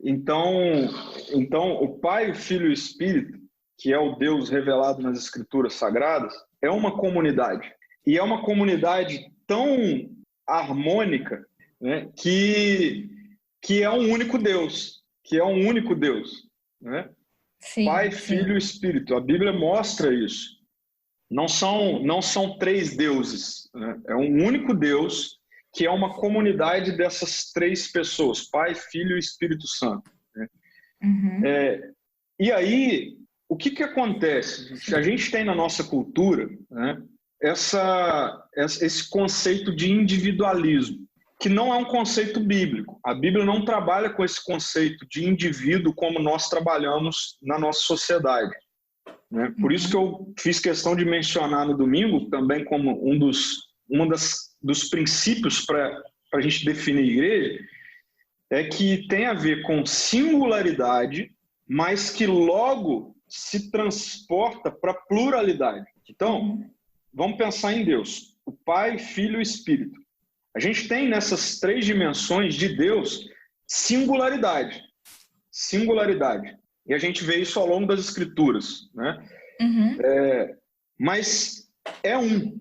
Então, o Pai, o Filho e o Espírito, que é o Deus revelado nas Escrituras Sagradas, é uma comunidade. E é uma comunidade tão harmônica, né, que é um único Deus. Né? Sim, Pai, Filho e Espírito. A Bíblia mostra isso. Não são três deuses, né? É um único Deus que é uma comunidade dessas três pessoas, Pai, Filho e Espírito Santo, né? E aí, o que acontece? A gente tem na nossa cultura, né, esse conceito de individualismo, que não é um conceito bíblico. A Bíblia não trabalha com esse conceito de indivíduo como nós trabalhamos na nossa sociedade, né? Por isso que eu fiz questão de mencionar no domingo, também como um dos princípios para a gente definir a igreja, é que tem a ver com singularidade, mas que logo se transporta para pluralidade. Então, vamos pensar em Deus, o Pai, Filho e Espírito. A gente tem nessas 3 dimensões de Deus singularidade. Singularidade. E a gente vê isso ao longo das Escrituras, né? Mas é um.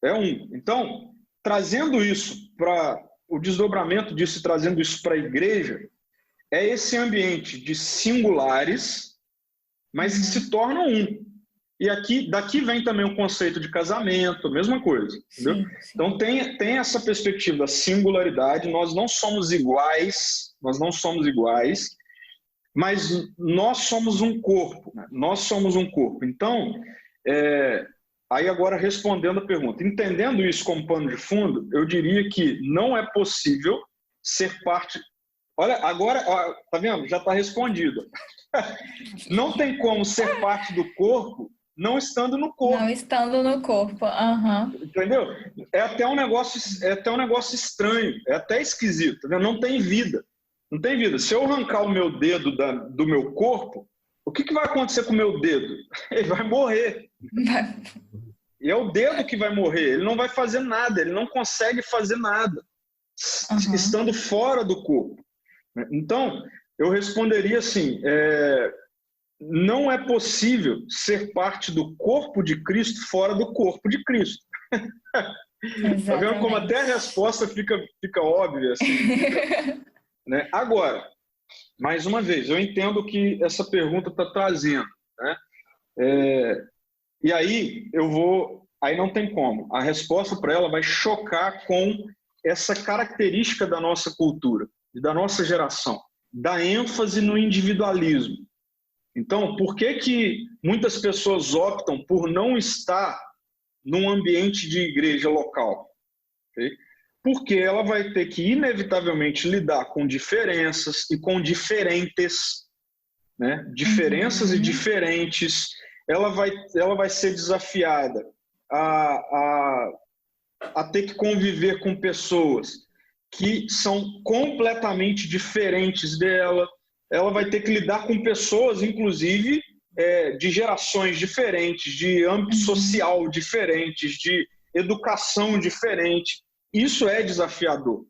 É um. Então, trazendo isso para o desdobramento disso e trazendo isso para a igreja, é esse ambiente de singulares, mas que se tornam um. E daqui vem também o conceito de casamento, mesma coisa, entendeu? Sim. Então tem essa perspectiva da singularidade, nós não somos iguais, mas nós somos um corpo, né? Nós somos um corpo. Então, aí agora respondendo a pergunta, entendendo isso como pano de fundo, eu diria que não é possível ser parte... Olha, agora, tá vendo? Já está respondido. Não tem como ser parte do corpo não estando no corpo. Não estando no corpo, Entendeu? É até um negócio estranho, é até esquisito, tá vendo? Não tem vida. Não tem vida. Se eu arrancar o meu dedo do meu corpo, o que vai acontecer com o meu dedo? Ele vai morrer. E é o dedo que vai morrer. Ele não vai fazer nada, ele não consegue fazer nada, estando fora do corpo. Então, eu responderia assim, não é possível ser parte do corpo de Cristo fora do corpo de Cristo. Tá vendo como até a resposta fica óbvia assim, né? Agora, mais uma vez, eu entendo o que essa pergunta está trazendo, né? E aí aí não tem como. A resposta para ela vai chocar com essa característica da nossa cultura e da nossa geração, da ênfase no individualismo. Então, por que muitas pessoas optam por não estar num ambiente de igreja local? Okay? Porque ela vai ter que, inevitavelmente, lidar com diferenças e com diferentes, né? Diferenças e diferentes. Ela vai ser desafiada a ter que conviver com pessoas que são completamente diferentes dela. Ela vai ter que lidar com pessoas, inclusive, de gerações diferentes, de âmbito social diferentes, de educação diferente. Isso é desafiador.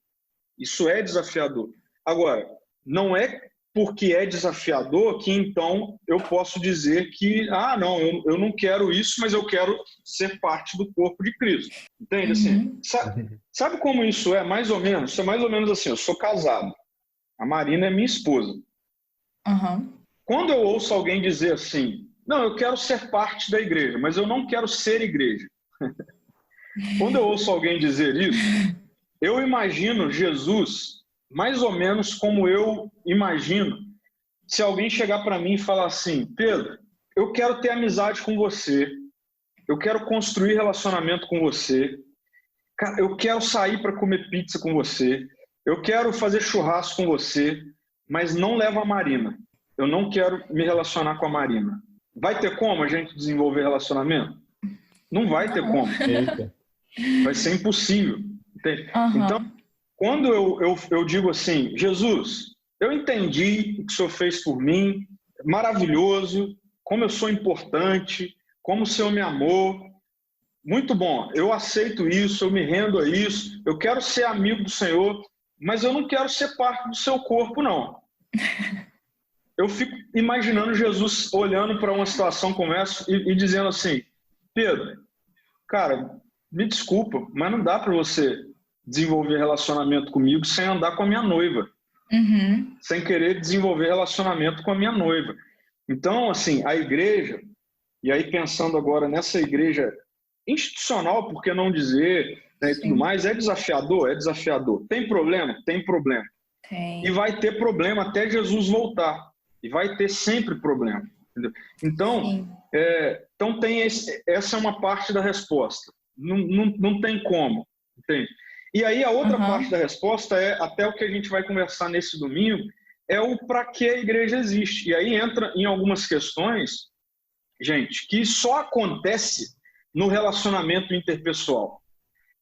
Isso é desafiador. Agora, não é porque é desafiador que, então, eu posso dizer que, não, eu não quero isso, mas eu quero ser parte do corpo de Cristo. Entende? Assim, sabe como isso é, mais ou menos? Isso é mais ou menos assim, eu sou casado. A Marina é minha esposa. Quando eu ouço alguém dizer assim, não, eu quero ser parte da igreja, mas eu não quero ser igreja. Quando eu ouço alguém dizer isso, eu imagino Jesus mais ou menos como eu imagino se alguém chegar para mim e falar assim, Pedro, eu quero ter amizade com você, eu quero construir relacionamento com você, eu quero sair para comer pizza com você, eu quero fazer churrasco com você, mas não leva a Marina. Eu não quero me relacionar com a Marina. Vai ter como a gente desenvolver relacionamento? Não vai ter como. Vai ser impossível. Entende? Então, quando eu digo assim, Jesus, eu entendi o que o Senhor fez por mim, maravilhoso, como eu sou importante, como o Senhor me amou, muito bom, eu aceito isso, eu me rendo a isso, eu quero ser amigo do Senhor, mas eu não quero ser parte do seu corpo, não. Eu fico imaginando Jesus olhando para uma situação como essa e dizendo assim, Pedro, cara, me desculpa, mas não dá para você desenvolver relacionamento comigo sem andar com a minha noiva, sem querer desenvolver relacionamento com a minha noiva. Então, assim, a igreja, e aí pensando agora nessa igreja institucional, por que não dizer, né, e tudo mais, é desafiador, é desafiador. Tem problema? Tem problema. E vai ter problema até Jesus voltar. E vai ter sempre problema. Entendeu? Então, então essa é uma parte da resposta. Não tem como, entende? E aí a outra parte da resposta é, até o que a gente vai conversar nesse domingo, é o para que a igreja existe. E aí entra em algumas questões, gente, que só acontece no relacionamento interpessoal.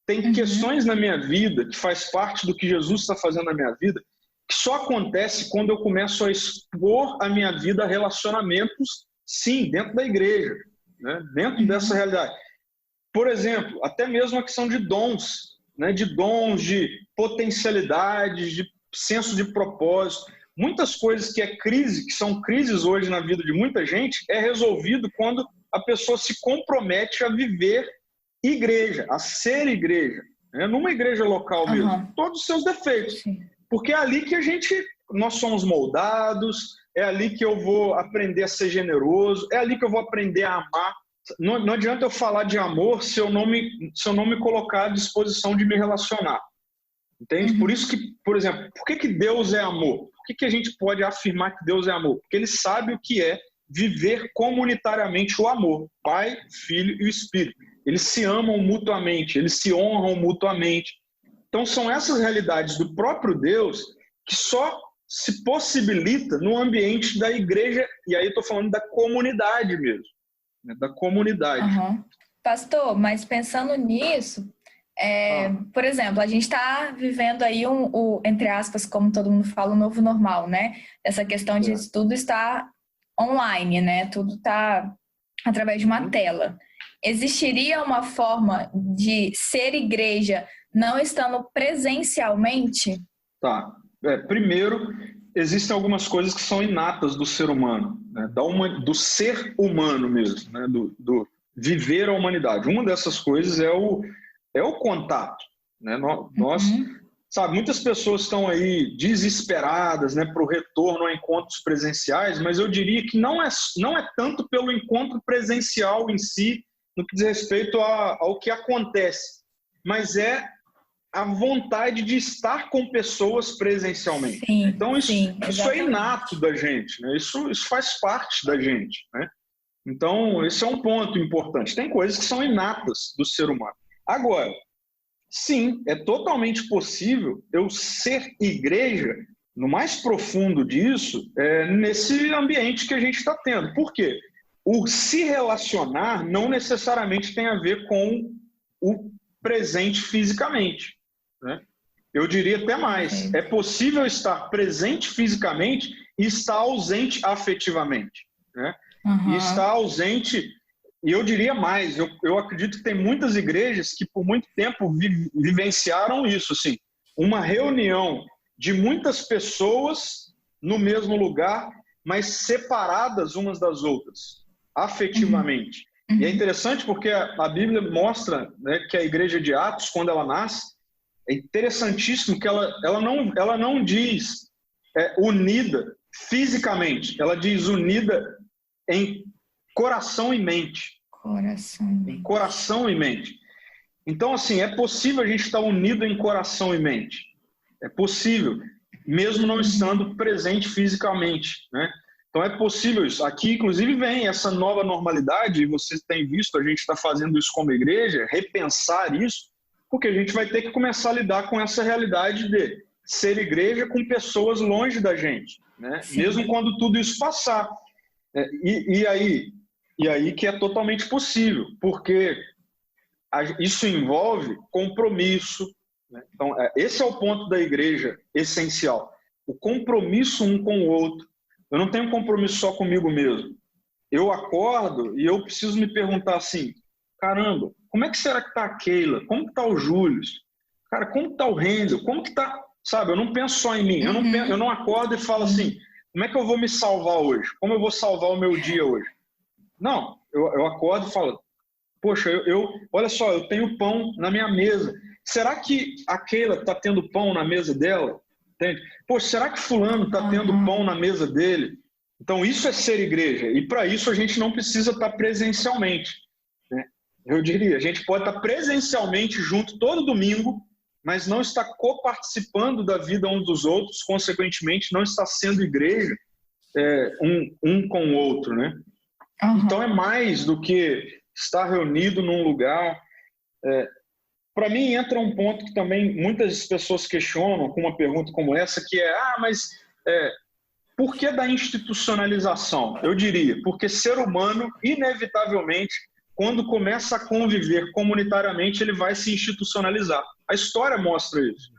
Tem questões na minha vida, que faz parte do que Jesus está fazendo na minha vida, que só acontece quando eu começo a expor a minha vida a relacionamentos, sim, dentro da igreja, né? Dentro dessa realidade. Por exemplo, até mesmo a questão de dons, né? De dons, de potencialidades, de senso de propósito. Muitas coisas que que são crises hoje na vida de muita gente, é resolvido quando a pessoa se compromete a viver igreja, a ser igreja, né? Numa igreja local mesmo, todos os seus defeitos. Sim. Porque é ali que nós somos moldados, é ali que eu vou aprender a ser generoso, é ali que eu vou aprender a amar. Não adianta eu falar de amor se eu não me colocar à disposição de me relacionar. Entende? Por isso que, por exemplo, por que Deus é amor? Por que a gente pode afirmar que Deus é amor? Porque Ele sabe o que é viver comunitariamente o amor. Pai, Filho e o Espírito. Eles se amam mutuamente, eles se honram mutuamente. Então são essas realidades do próprio Deus que só se possibilita no ambiente da igreja, e aí eu estou falando da comunidade mesmo, né? Da comunidade. Pastor, mas pensando nisso, por exemplo, a gente está vivendo aí entre aspas, como todo mundo fala, o novo normal, né? Essa questão de tudo está online, né? Tudo está através de uma tela. Existiria uma forma de ser igreja não estando presencialmente? Tá. Primeiro, existem algumas coisas que são inatas do ser humano, né? Do ser humano mesmo, né? Do viver a humanidade. Uma dessas coisas é o contato, né? Nós, sabe, muitas pessoas estão aí desesperadas, né, para o retorno a encontros presenciais, mas eu diria que não é tanto pelo encontro presencial em si, no que diz respeito ao que acontece, mas é a vontade de estar com pessoas presencialmente. Sim, então isso é exatamente. inato da gente, né? Isso faz parte da gente, né? Então esse é um ponto importante. Tem coisas que são inatas do ser humano. Agora, sim, é totalmente possível eu ser igreja, no mais profundo disso, nesse ambiente que a gente está tendo. Por quê? O se relacionar não necessariamente tem a ver com o presente fisicamente, né? Eu diria até mais. É possível estar presente fisicamente e estar ausente afetivamente, né? E estar ausente, e eu diria mais, eu acredito que tem muitas igrejas que por muito tempo vivenciaram isso, assim, uma reunião de muitas pessoas no mesmo lugar, mas separadas umas das outras, afetivamente. E é interessante porque a Bíblia mostra, né, que a igreja de Atos, quando ela nasce, é interessantíssimo que ela não diz unida fisicamente, ela diz unida em coração e mente. Em coração e mente. Então, assim, é possível a gente estar unido em coração e mente. É possível, mesmo não estando presente fisicamente, né? Então é possível isso. Aqui, inclusive, vem essa nova normalidade, e vocês têm visto, a gente está fazendo isso como igreja, repensar isso, porque a gente vai ter que começar a lidar com essa realidade de ser igreja com pessoas longe da gente, né? Mesmo quando tudo isso passar. E aí que é totalmente possível, porque isso envolve compromisso, né? Então, esse é o ponto da igreja essencial. O compromisso um com o outro. Eu não tenho compromisso só comigo mesmo. Eu acordo e eu preciso me perguntar assim, caramba, como é que será que está a Keila? Como que está o Júlio? Cara, como que está o Rendel? Como que está... Sabe, eu não penso só em mim. Eu não acordo e falo assim, como é que eu vou me salvar hoje? Como eu vou salvar o meu dia hoje? Não, eu acordo e falo, poxa, olha só, eu tenho pão na minha mesa. Será que a Keila está tendo pão na mesa dela? Entende? Poxa, será que fulano está tendo pão na mesa dele? Então isso é ser igreja. E para isso a gente não precisa estar presencialmente, né? Eu diria, a gente pode estar presencialmente junto todo domingo, mas não está coparticipando da vida uns dos outros, consequentemente não está sendo igreja, um com o outro, né? Então é mais do que estar reunido num lugar. Para mim entra um ponto que também muitas pessoas questionam com uma pergunta como essa, que é, mas por que da institucionalização? Eu diria, porque ser humano, inevitavelmente, quando começa a conviver comunitariamente, ele vai se institucionalizar. A história mostra isso,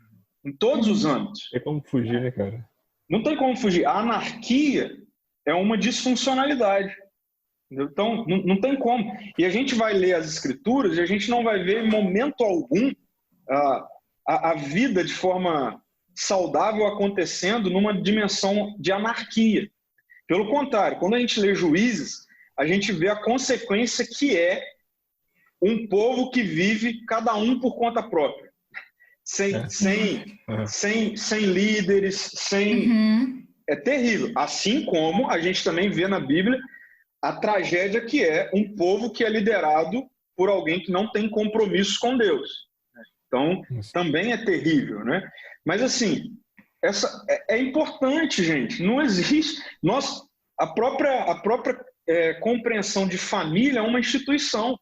em todos os âmbitos. Não tem como fugir, né, cara? Não tem como fugir. A anarquia é uma disfuncionalidade. Então, não tem como. E a gente vai ler as escrituras e a gente não vai ver em momento algum a vida de forma saudável acontecendo numa dimensão de anarquia. Pelo contrário, quando a gente lê Juízes, a gente vê a consequência que é um povo que vive cada um por conta própria. Sem líderes, É terrível. Assim como a gente também vê na Bíblia a tragédia que é um povo que é liderado por alguém que não tem compromisso com Deus. Então, também é terrível, né? Mas, assim, é importante, gente. Não existe... A própria compreensão de família é uma instituição.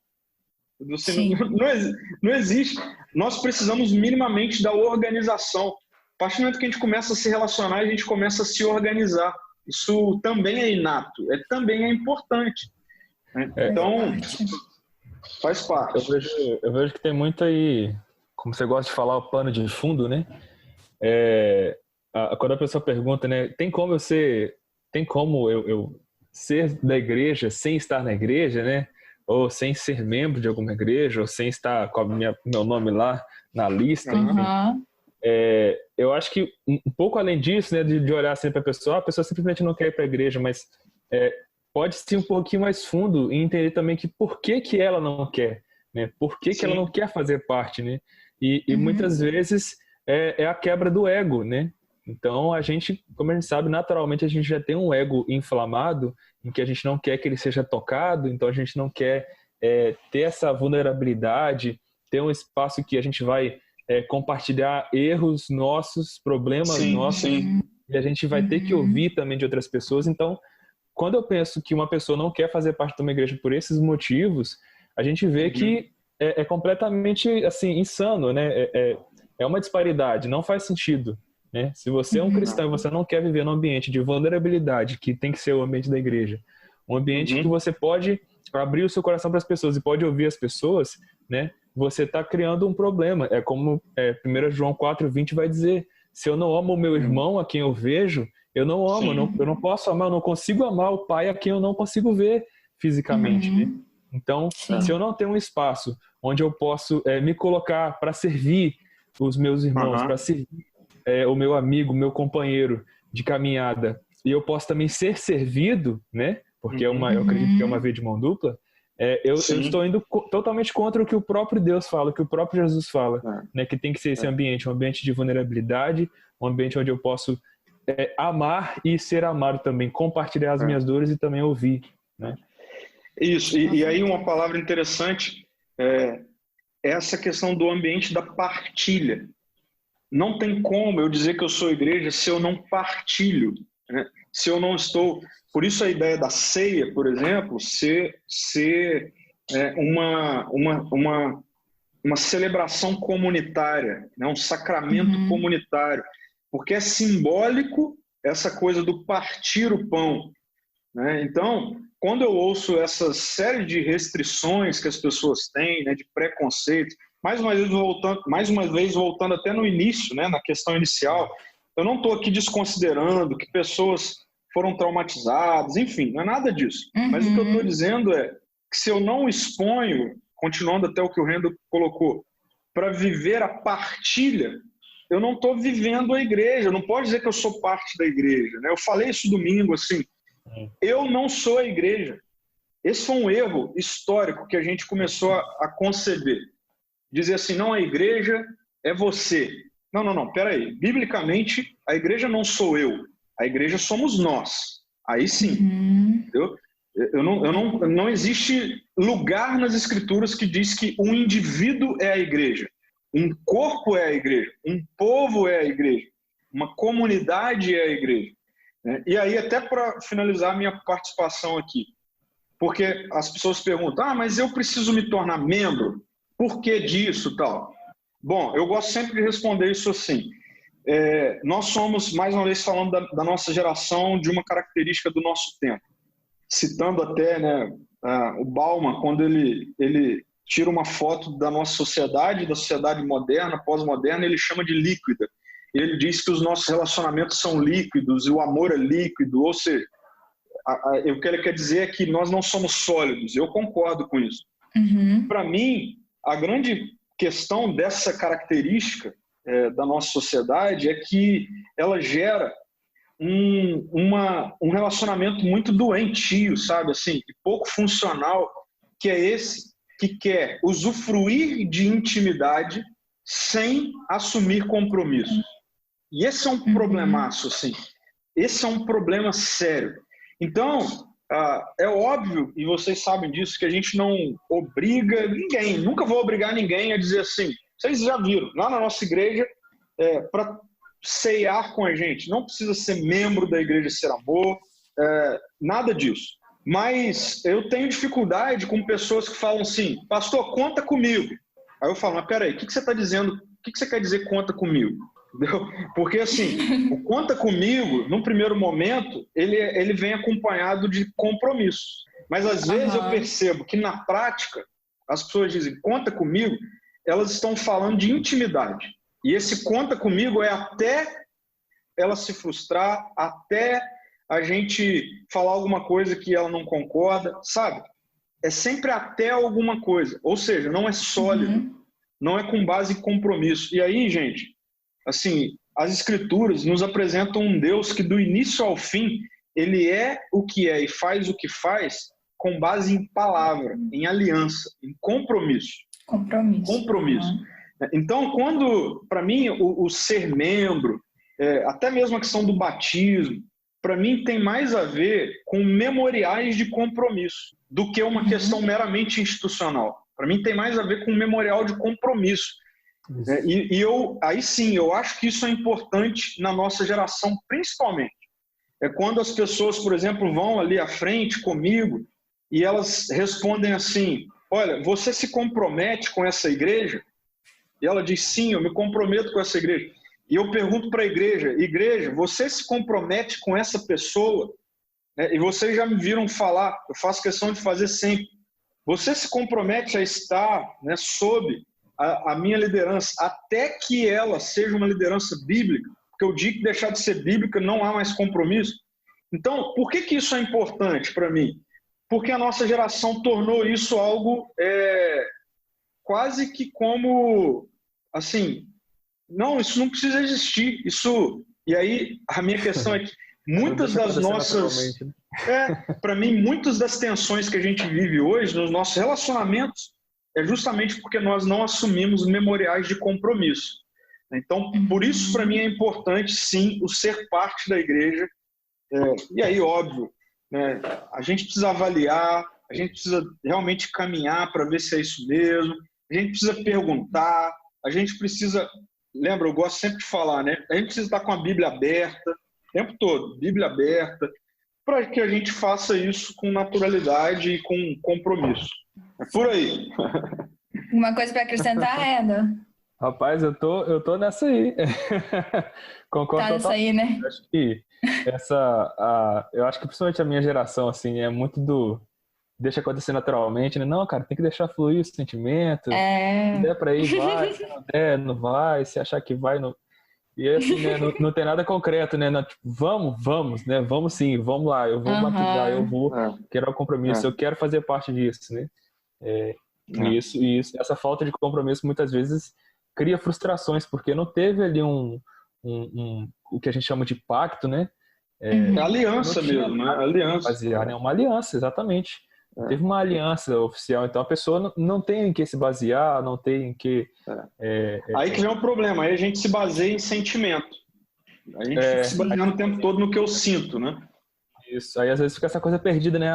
Não existe. Nós precisamos minimamente da organização. A partir do momento que a gente começa a se relacionar, a gente começa a se organizar. Isso também é inato, também é importante. Então, faz parte. Eu vejo que tem muito aí, como você gosta de falar, o pano de fundo, né? Quando a pessoa pergunta, né, tem como eu ser da igreja sem estar na igreja, né? Ou sem ser membro de alguma igreja, ou sem estar com meu nome lá na lista, enfim. Eu acho que um pouco além disso, né, de olhar assim para a pessoa simplesmente não quer ir para a igreja, mas pode ser um pouquinho mais fundo e entender também que por que ela não quer, né? Por que ela não quer fazer parte, né? E muitas vezes é a quebra do ego, né? Então a gente, como a gente sabe, naturalmente a gente já tem um ego inflamado em que a gente não quer que ele seja tocado, então a gente não quer ter essa vulnerabilidade, ter um espaço que a gente vai compartilhar erros nossos, problemas nossos, e a gente vai ter que ouvir também de outras pessoas. Então, quando eu penso que uma pessoa não quer fazer parte de uma igreja por esses motivos, a gente vê que é completamente assim, insano, né? É uma disparidade, não faz sentido, né? Se você é um cristão e você não quer viver num ambiente de vulnerabilidade, que tem que ser o ambiente da igreja, um ambiente que você pode abrir o seu coração para as pessoas e pode ouvir as pessoas, né? Você está criando um problema. É como 1 João 4,20 vai dizer: se eu não amo o meu irmão a quem eu vejo, eu não amo, eu não posso amar, eu não consigo amar o pai a quem eu não consigo ver fisicamente. Né? Então, se eu não tenho um espaço onde eu posso me colocar para servir os meus irmãos, para servir o meu amigo, o meu companheiro de caminhada, e eu posso também ser servido, né? Porque eu acredito que é uma via de mão dupla. Eu estou indo totalmente contra o que o próprio Deus fala, o que o próprio Jesus fala, né? Que tem que ser esse ambiente, um ambiente de vulnerabilidade, um ambiente onde eu posso amar e ser amado também, compartilhar as minhas dores e também ouvir, né? Isso, e aí uma palavra interessante é essa questão do ambiente da partilha. Não tem como eu dizer que eu sou igreja se eu não partilho, né? Se eu não estou... Por isso a ideia da ceia, por exemplo, ser uma celebração comunitária, né? Um sacramento comunitário, porque é simbólico essa coisa do partir o pão, né? Então, quando eu ouço essa série de restrições que as pessoas têm, né, de preconceito, mais uma vez voltando até no início, né, na questão inicial, eu não estou aqui desconsiderando que pessoas foram traumatizados, enfim, não é nada disso. Mas o que eu estou dizendo é que se eu não exponho, continuando até o que o Rendo colocou, para viver a partilha, eu não estou vivendo a igreja, eu não posso dizer que eu sou parte da igreja, né? Eu falei isso domingo, assim, eu não sou a igreja. Esse foi um erro histórico que a gente começou a conceber. Dizer assim, não, a igreja é você. Não, peraí. Biblicamente, a igreja não sou eu. A igreja somos nós. Aí sim. Entendeu? Não existe lugar nas escrituras que diz que um indivíduo é a igreja. Um corpo é a igreja. Um povo é a igreja. Uma comunidade é a igreja. né? E aí, até para finalizar a minha participação aqui, porque as pessoas perguntam, mas eu preciso me tornar membro? Por que disso tal? Bom, eu gosto sempre de responder isso assim. Nós somos, mais uma vez falando da nossa geração, de uma característica do nosso tempo. Citando até, né, o Bauman, quando ele tira uma foto da nossa sociedade, da sociedade moderna, pós-moderna, ele chama de líquida. Ele diz que os nossos relacionamentos são líquidos e o amor é líquido, ou seja, o que ele quer dizer é que nós não somos sólidos. Eu concordo com isso. Uhum. Para mim, a grande questão dessa característica da nossa sociedade é que ela gera um relacionamento muito doentio, sabe, assim, e pouco funcional, que é esse que quer usufruir de intimidade sem assumir compromisso. E esse é um problemaço, assim. Esse é um problema sério. Então, é óbvio, e vocês sabem disso, que a gente não obriga ninguém, nunca vou obrigar ninguém a dizer assim, vocês já viram, lá na nossa igreja, para ceiar com a gente, não precisa ser membro da Igreja Ser Amor, nada disso. Mas eu tenho dificuldade com pessoas que falam assim, pastor, conta comigo. Aí eu falo, mas peraí, o que você está dizendo? O que você quer dizer conta comigo? Entendeu? Porque assim, o conta comigo, num primeiro momento, ele vem acompanhado de compromisso. Mas às vezes eu percebo que na prática, as pessoas dizem conta comigo, elas estão falando de intimidade. E esse conta comigo é até ela se frustrar, até a gente falar alguma coisa que ela não concorda, sabe? É sempre até alguma coisa. Ou seja, não é sólido, não é com base em compromisso. E aí, gente, assim, as Escrituras nos apresentam um Deus que do início ao fim, ele é o que é e faz o que faz com base em palavra, em aliança, em compromisso. Compromisso. Então, quando, para mim, o ser membro, até mesmo a questão do batismo, para mim tem mais a ver com memoriais de compromisso do que uma questão meramente institucional. Para mim tem mais a ver com um memorial de compromisso. Aí sim, eu acho que isso é importante na nossa geração, principalmente. É quando as pessoas, por exemplo, vão ali à frente comigo e elas respondem assim, olha, você se compromete com essa igreja? E ela diz, sim, eu me comprometo com essa igreja. E eu pergunto para a igreja, você se compromete com essa pessoa? E vocês já me viram falar, eu faço questão de fazer sempre. Você se compromete a estar, né, sob a minha liderança, até que ela seja uma liderança bíblica, porque o dia que deixar de ser bíblica não há mais compromisso. Então, por que isso é importante para mim? Porque a nossa geração tornou isso algo quase que como, assim, não, isso não precisa existir. E aí, a minha questão é que muitas das nossas... para mim, muitas das tensões que a gente vive hoje nos nossos relacionamentos é justamente porque nós não assumimos memoriais de compromisso. Então, por isso, para mim, é importante, sim, o ser parte da igreja. E aí, óbvio, né, a gente precisa avaliar, a gente precisa realmente caminhar para ver se é isso mesmo, a gente precisa perguntar, a gente precisa... Lembra, eu gosto sempre de falar, né? A gente precisa estar com a Bíblia aberta, o tempo todo, Bíblia aberta, para que a gente faça isso com naturalidade e com compromisso. É por aí. Uma coisa para acrescentar, Eda? Rapaz, eu tô nessa aí. Concordo. Tá nessa aí, né? Acho que eu acho que principalmente a minha geração, assim, é muito do deixa acontecer naturalmente, né? Não, cara, tem que deixar fluir o sentimento. Se der pra ir, vai. Se não der, não vai. Se achar que vai, não... E assim, né? Não tem nada concreto, né? Não, tipo, vamos, né? Vamos sim, vamos lá. Eu vou batizar, eu vou quero o compromisso, eu quero fazer parte disso, né? E essa falta de compromisso muitas vezes cria frustrações, porque não teve ali o que a gente chama de pacto, né? Aliança mesmo, né? Aliança. Basear em uma aliança, exatamente. Teve uma aliança oficial, então a pessoa não tem em que se basear, não tem em que... Aí que vem o problema, aí a gente se baseia em sentimento. A gente fica se baseando o tempo todo no que eu sinto, né? Isso, aí às vezes fica essa coisa perdida, né?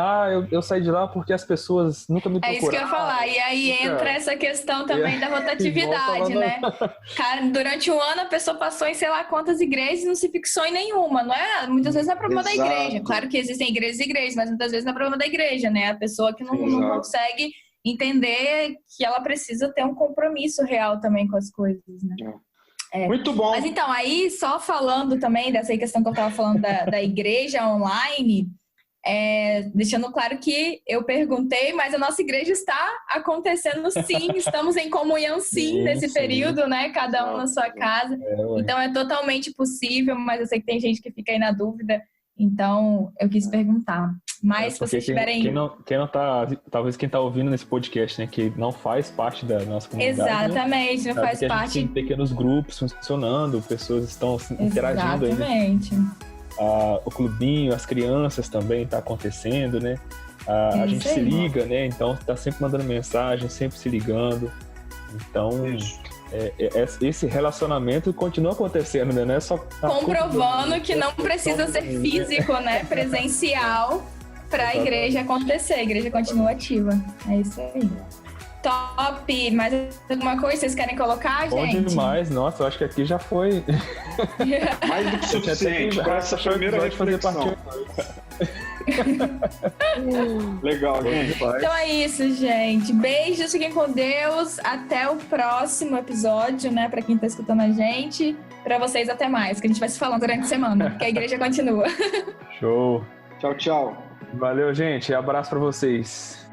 Eu saí de lá porque as pessoas nunca me procuraram. É isso que eu ia falar. E aí entra essa questão também da rotatividade, né? Cara, durante um ano a pessoa passou em sei lá quantas igrejas e não se fixou em nenhuma, não é? Muitas vezes não é problema da igreja. Claro que existem igrejas e igrejas, mas muitas vezes não é problema da igreja, né? A pessoa que não consegue entender que ela precisa ter um compromisso real também com as coisas, né? Muito bom. Mas então, aí só falando também dessa questão que eu estava falando da igreja online, deixando claro que eu perguntei, mas a nossa igreja está acontecendo sim, estamos em comunhão sim nesse período, né? Cada um na sua casa. Então é totalmente possível, mas eu sei que tem gente que fica aí na dúvida, então eu quis perguntar. Mas se vocês tiverem... Quem não tá, talvez quem tá ouvindo nesse podcast, né, que não faz parte da nossa comunidade. Exatamente, não faz parte. A gente tem pequenos grupos funcionando, pessoas estão interagindo aí. Exatamente. O clubinho, as crianças também tá acontecendo, né? A gente se liga, né? Então tá sempre mandando mensagem, sempre se ligando. Então, esse relacionamento continua acontecendo, né? Não é só comprovando que não precisa ser físico, né? Presencial para a igreja acontecer. A igreja continua ativa. É isso aí. Top! Mais alguma coisa vocês querem colocar, gente? Bom demais. Nossa, eu acho que aqui já foi... Mais do que suficiente para essa primeira reflexão. Legal, gente. Então é isso, gente. Beijos, fiquem com Deus. Até o próximo episódio, né? Para quem tá escutando a gente. Para vocês, até mais. Que a gente vai se falando durante a semana. Que a igreja continua. Show. Tchau, tchau. Valeu, gente. Abraço para vocês.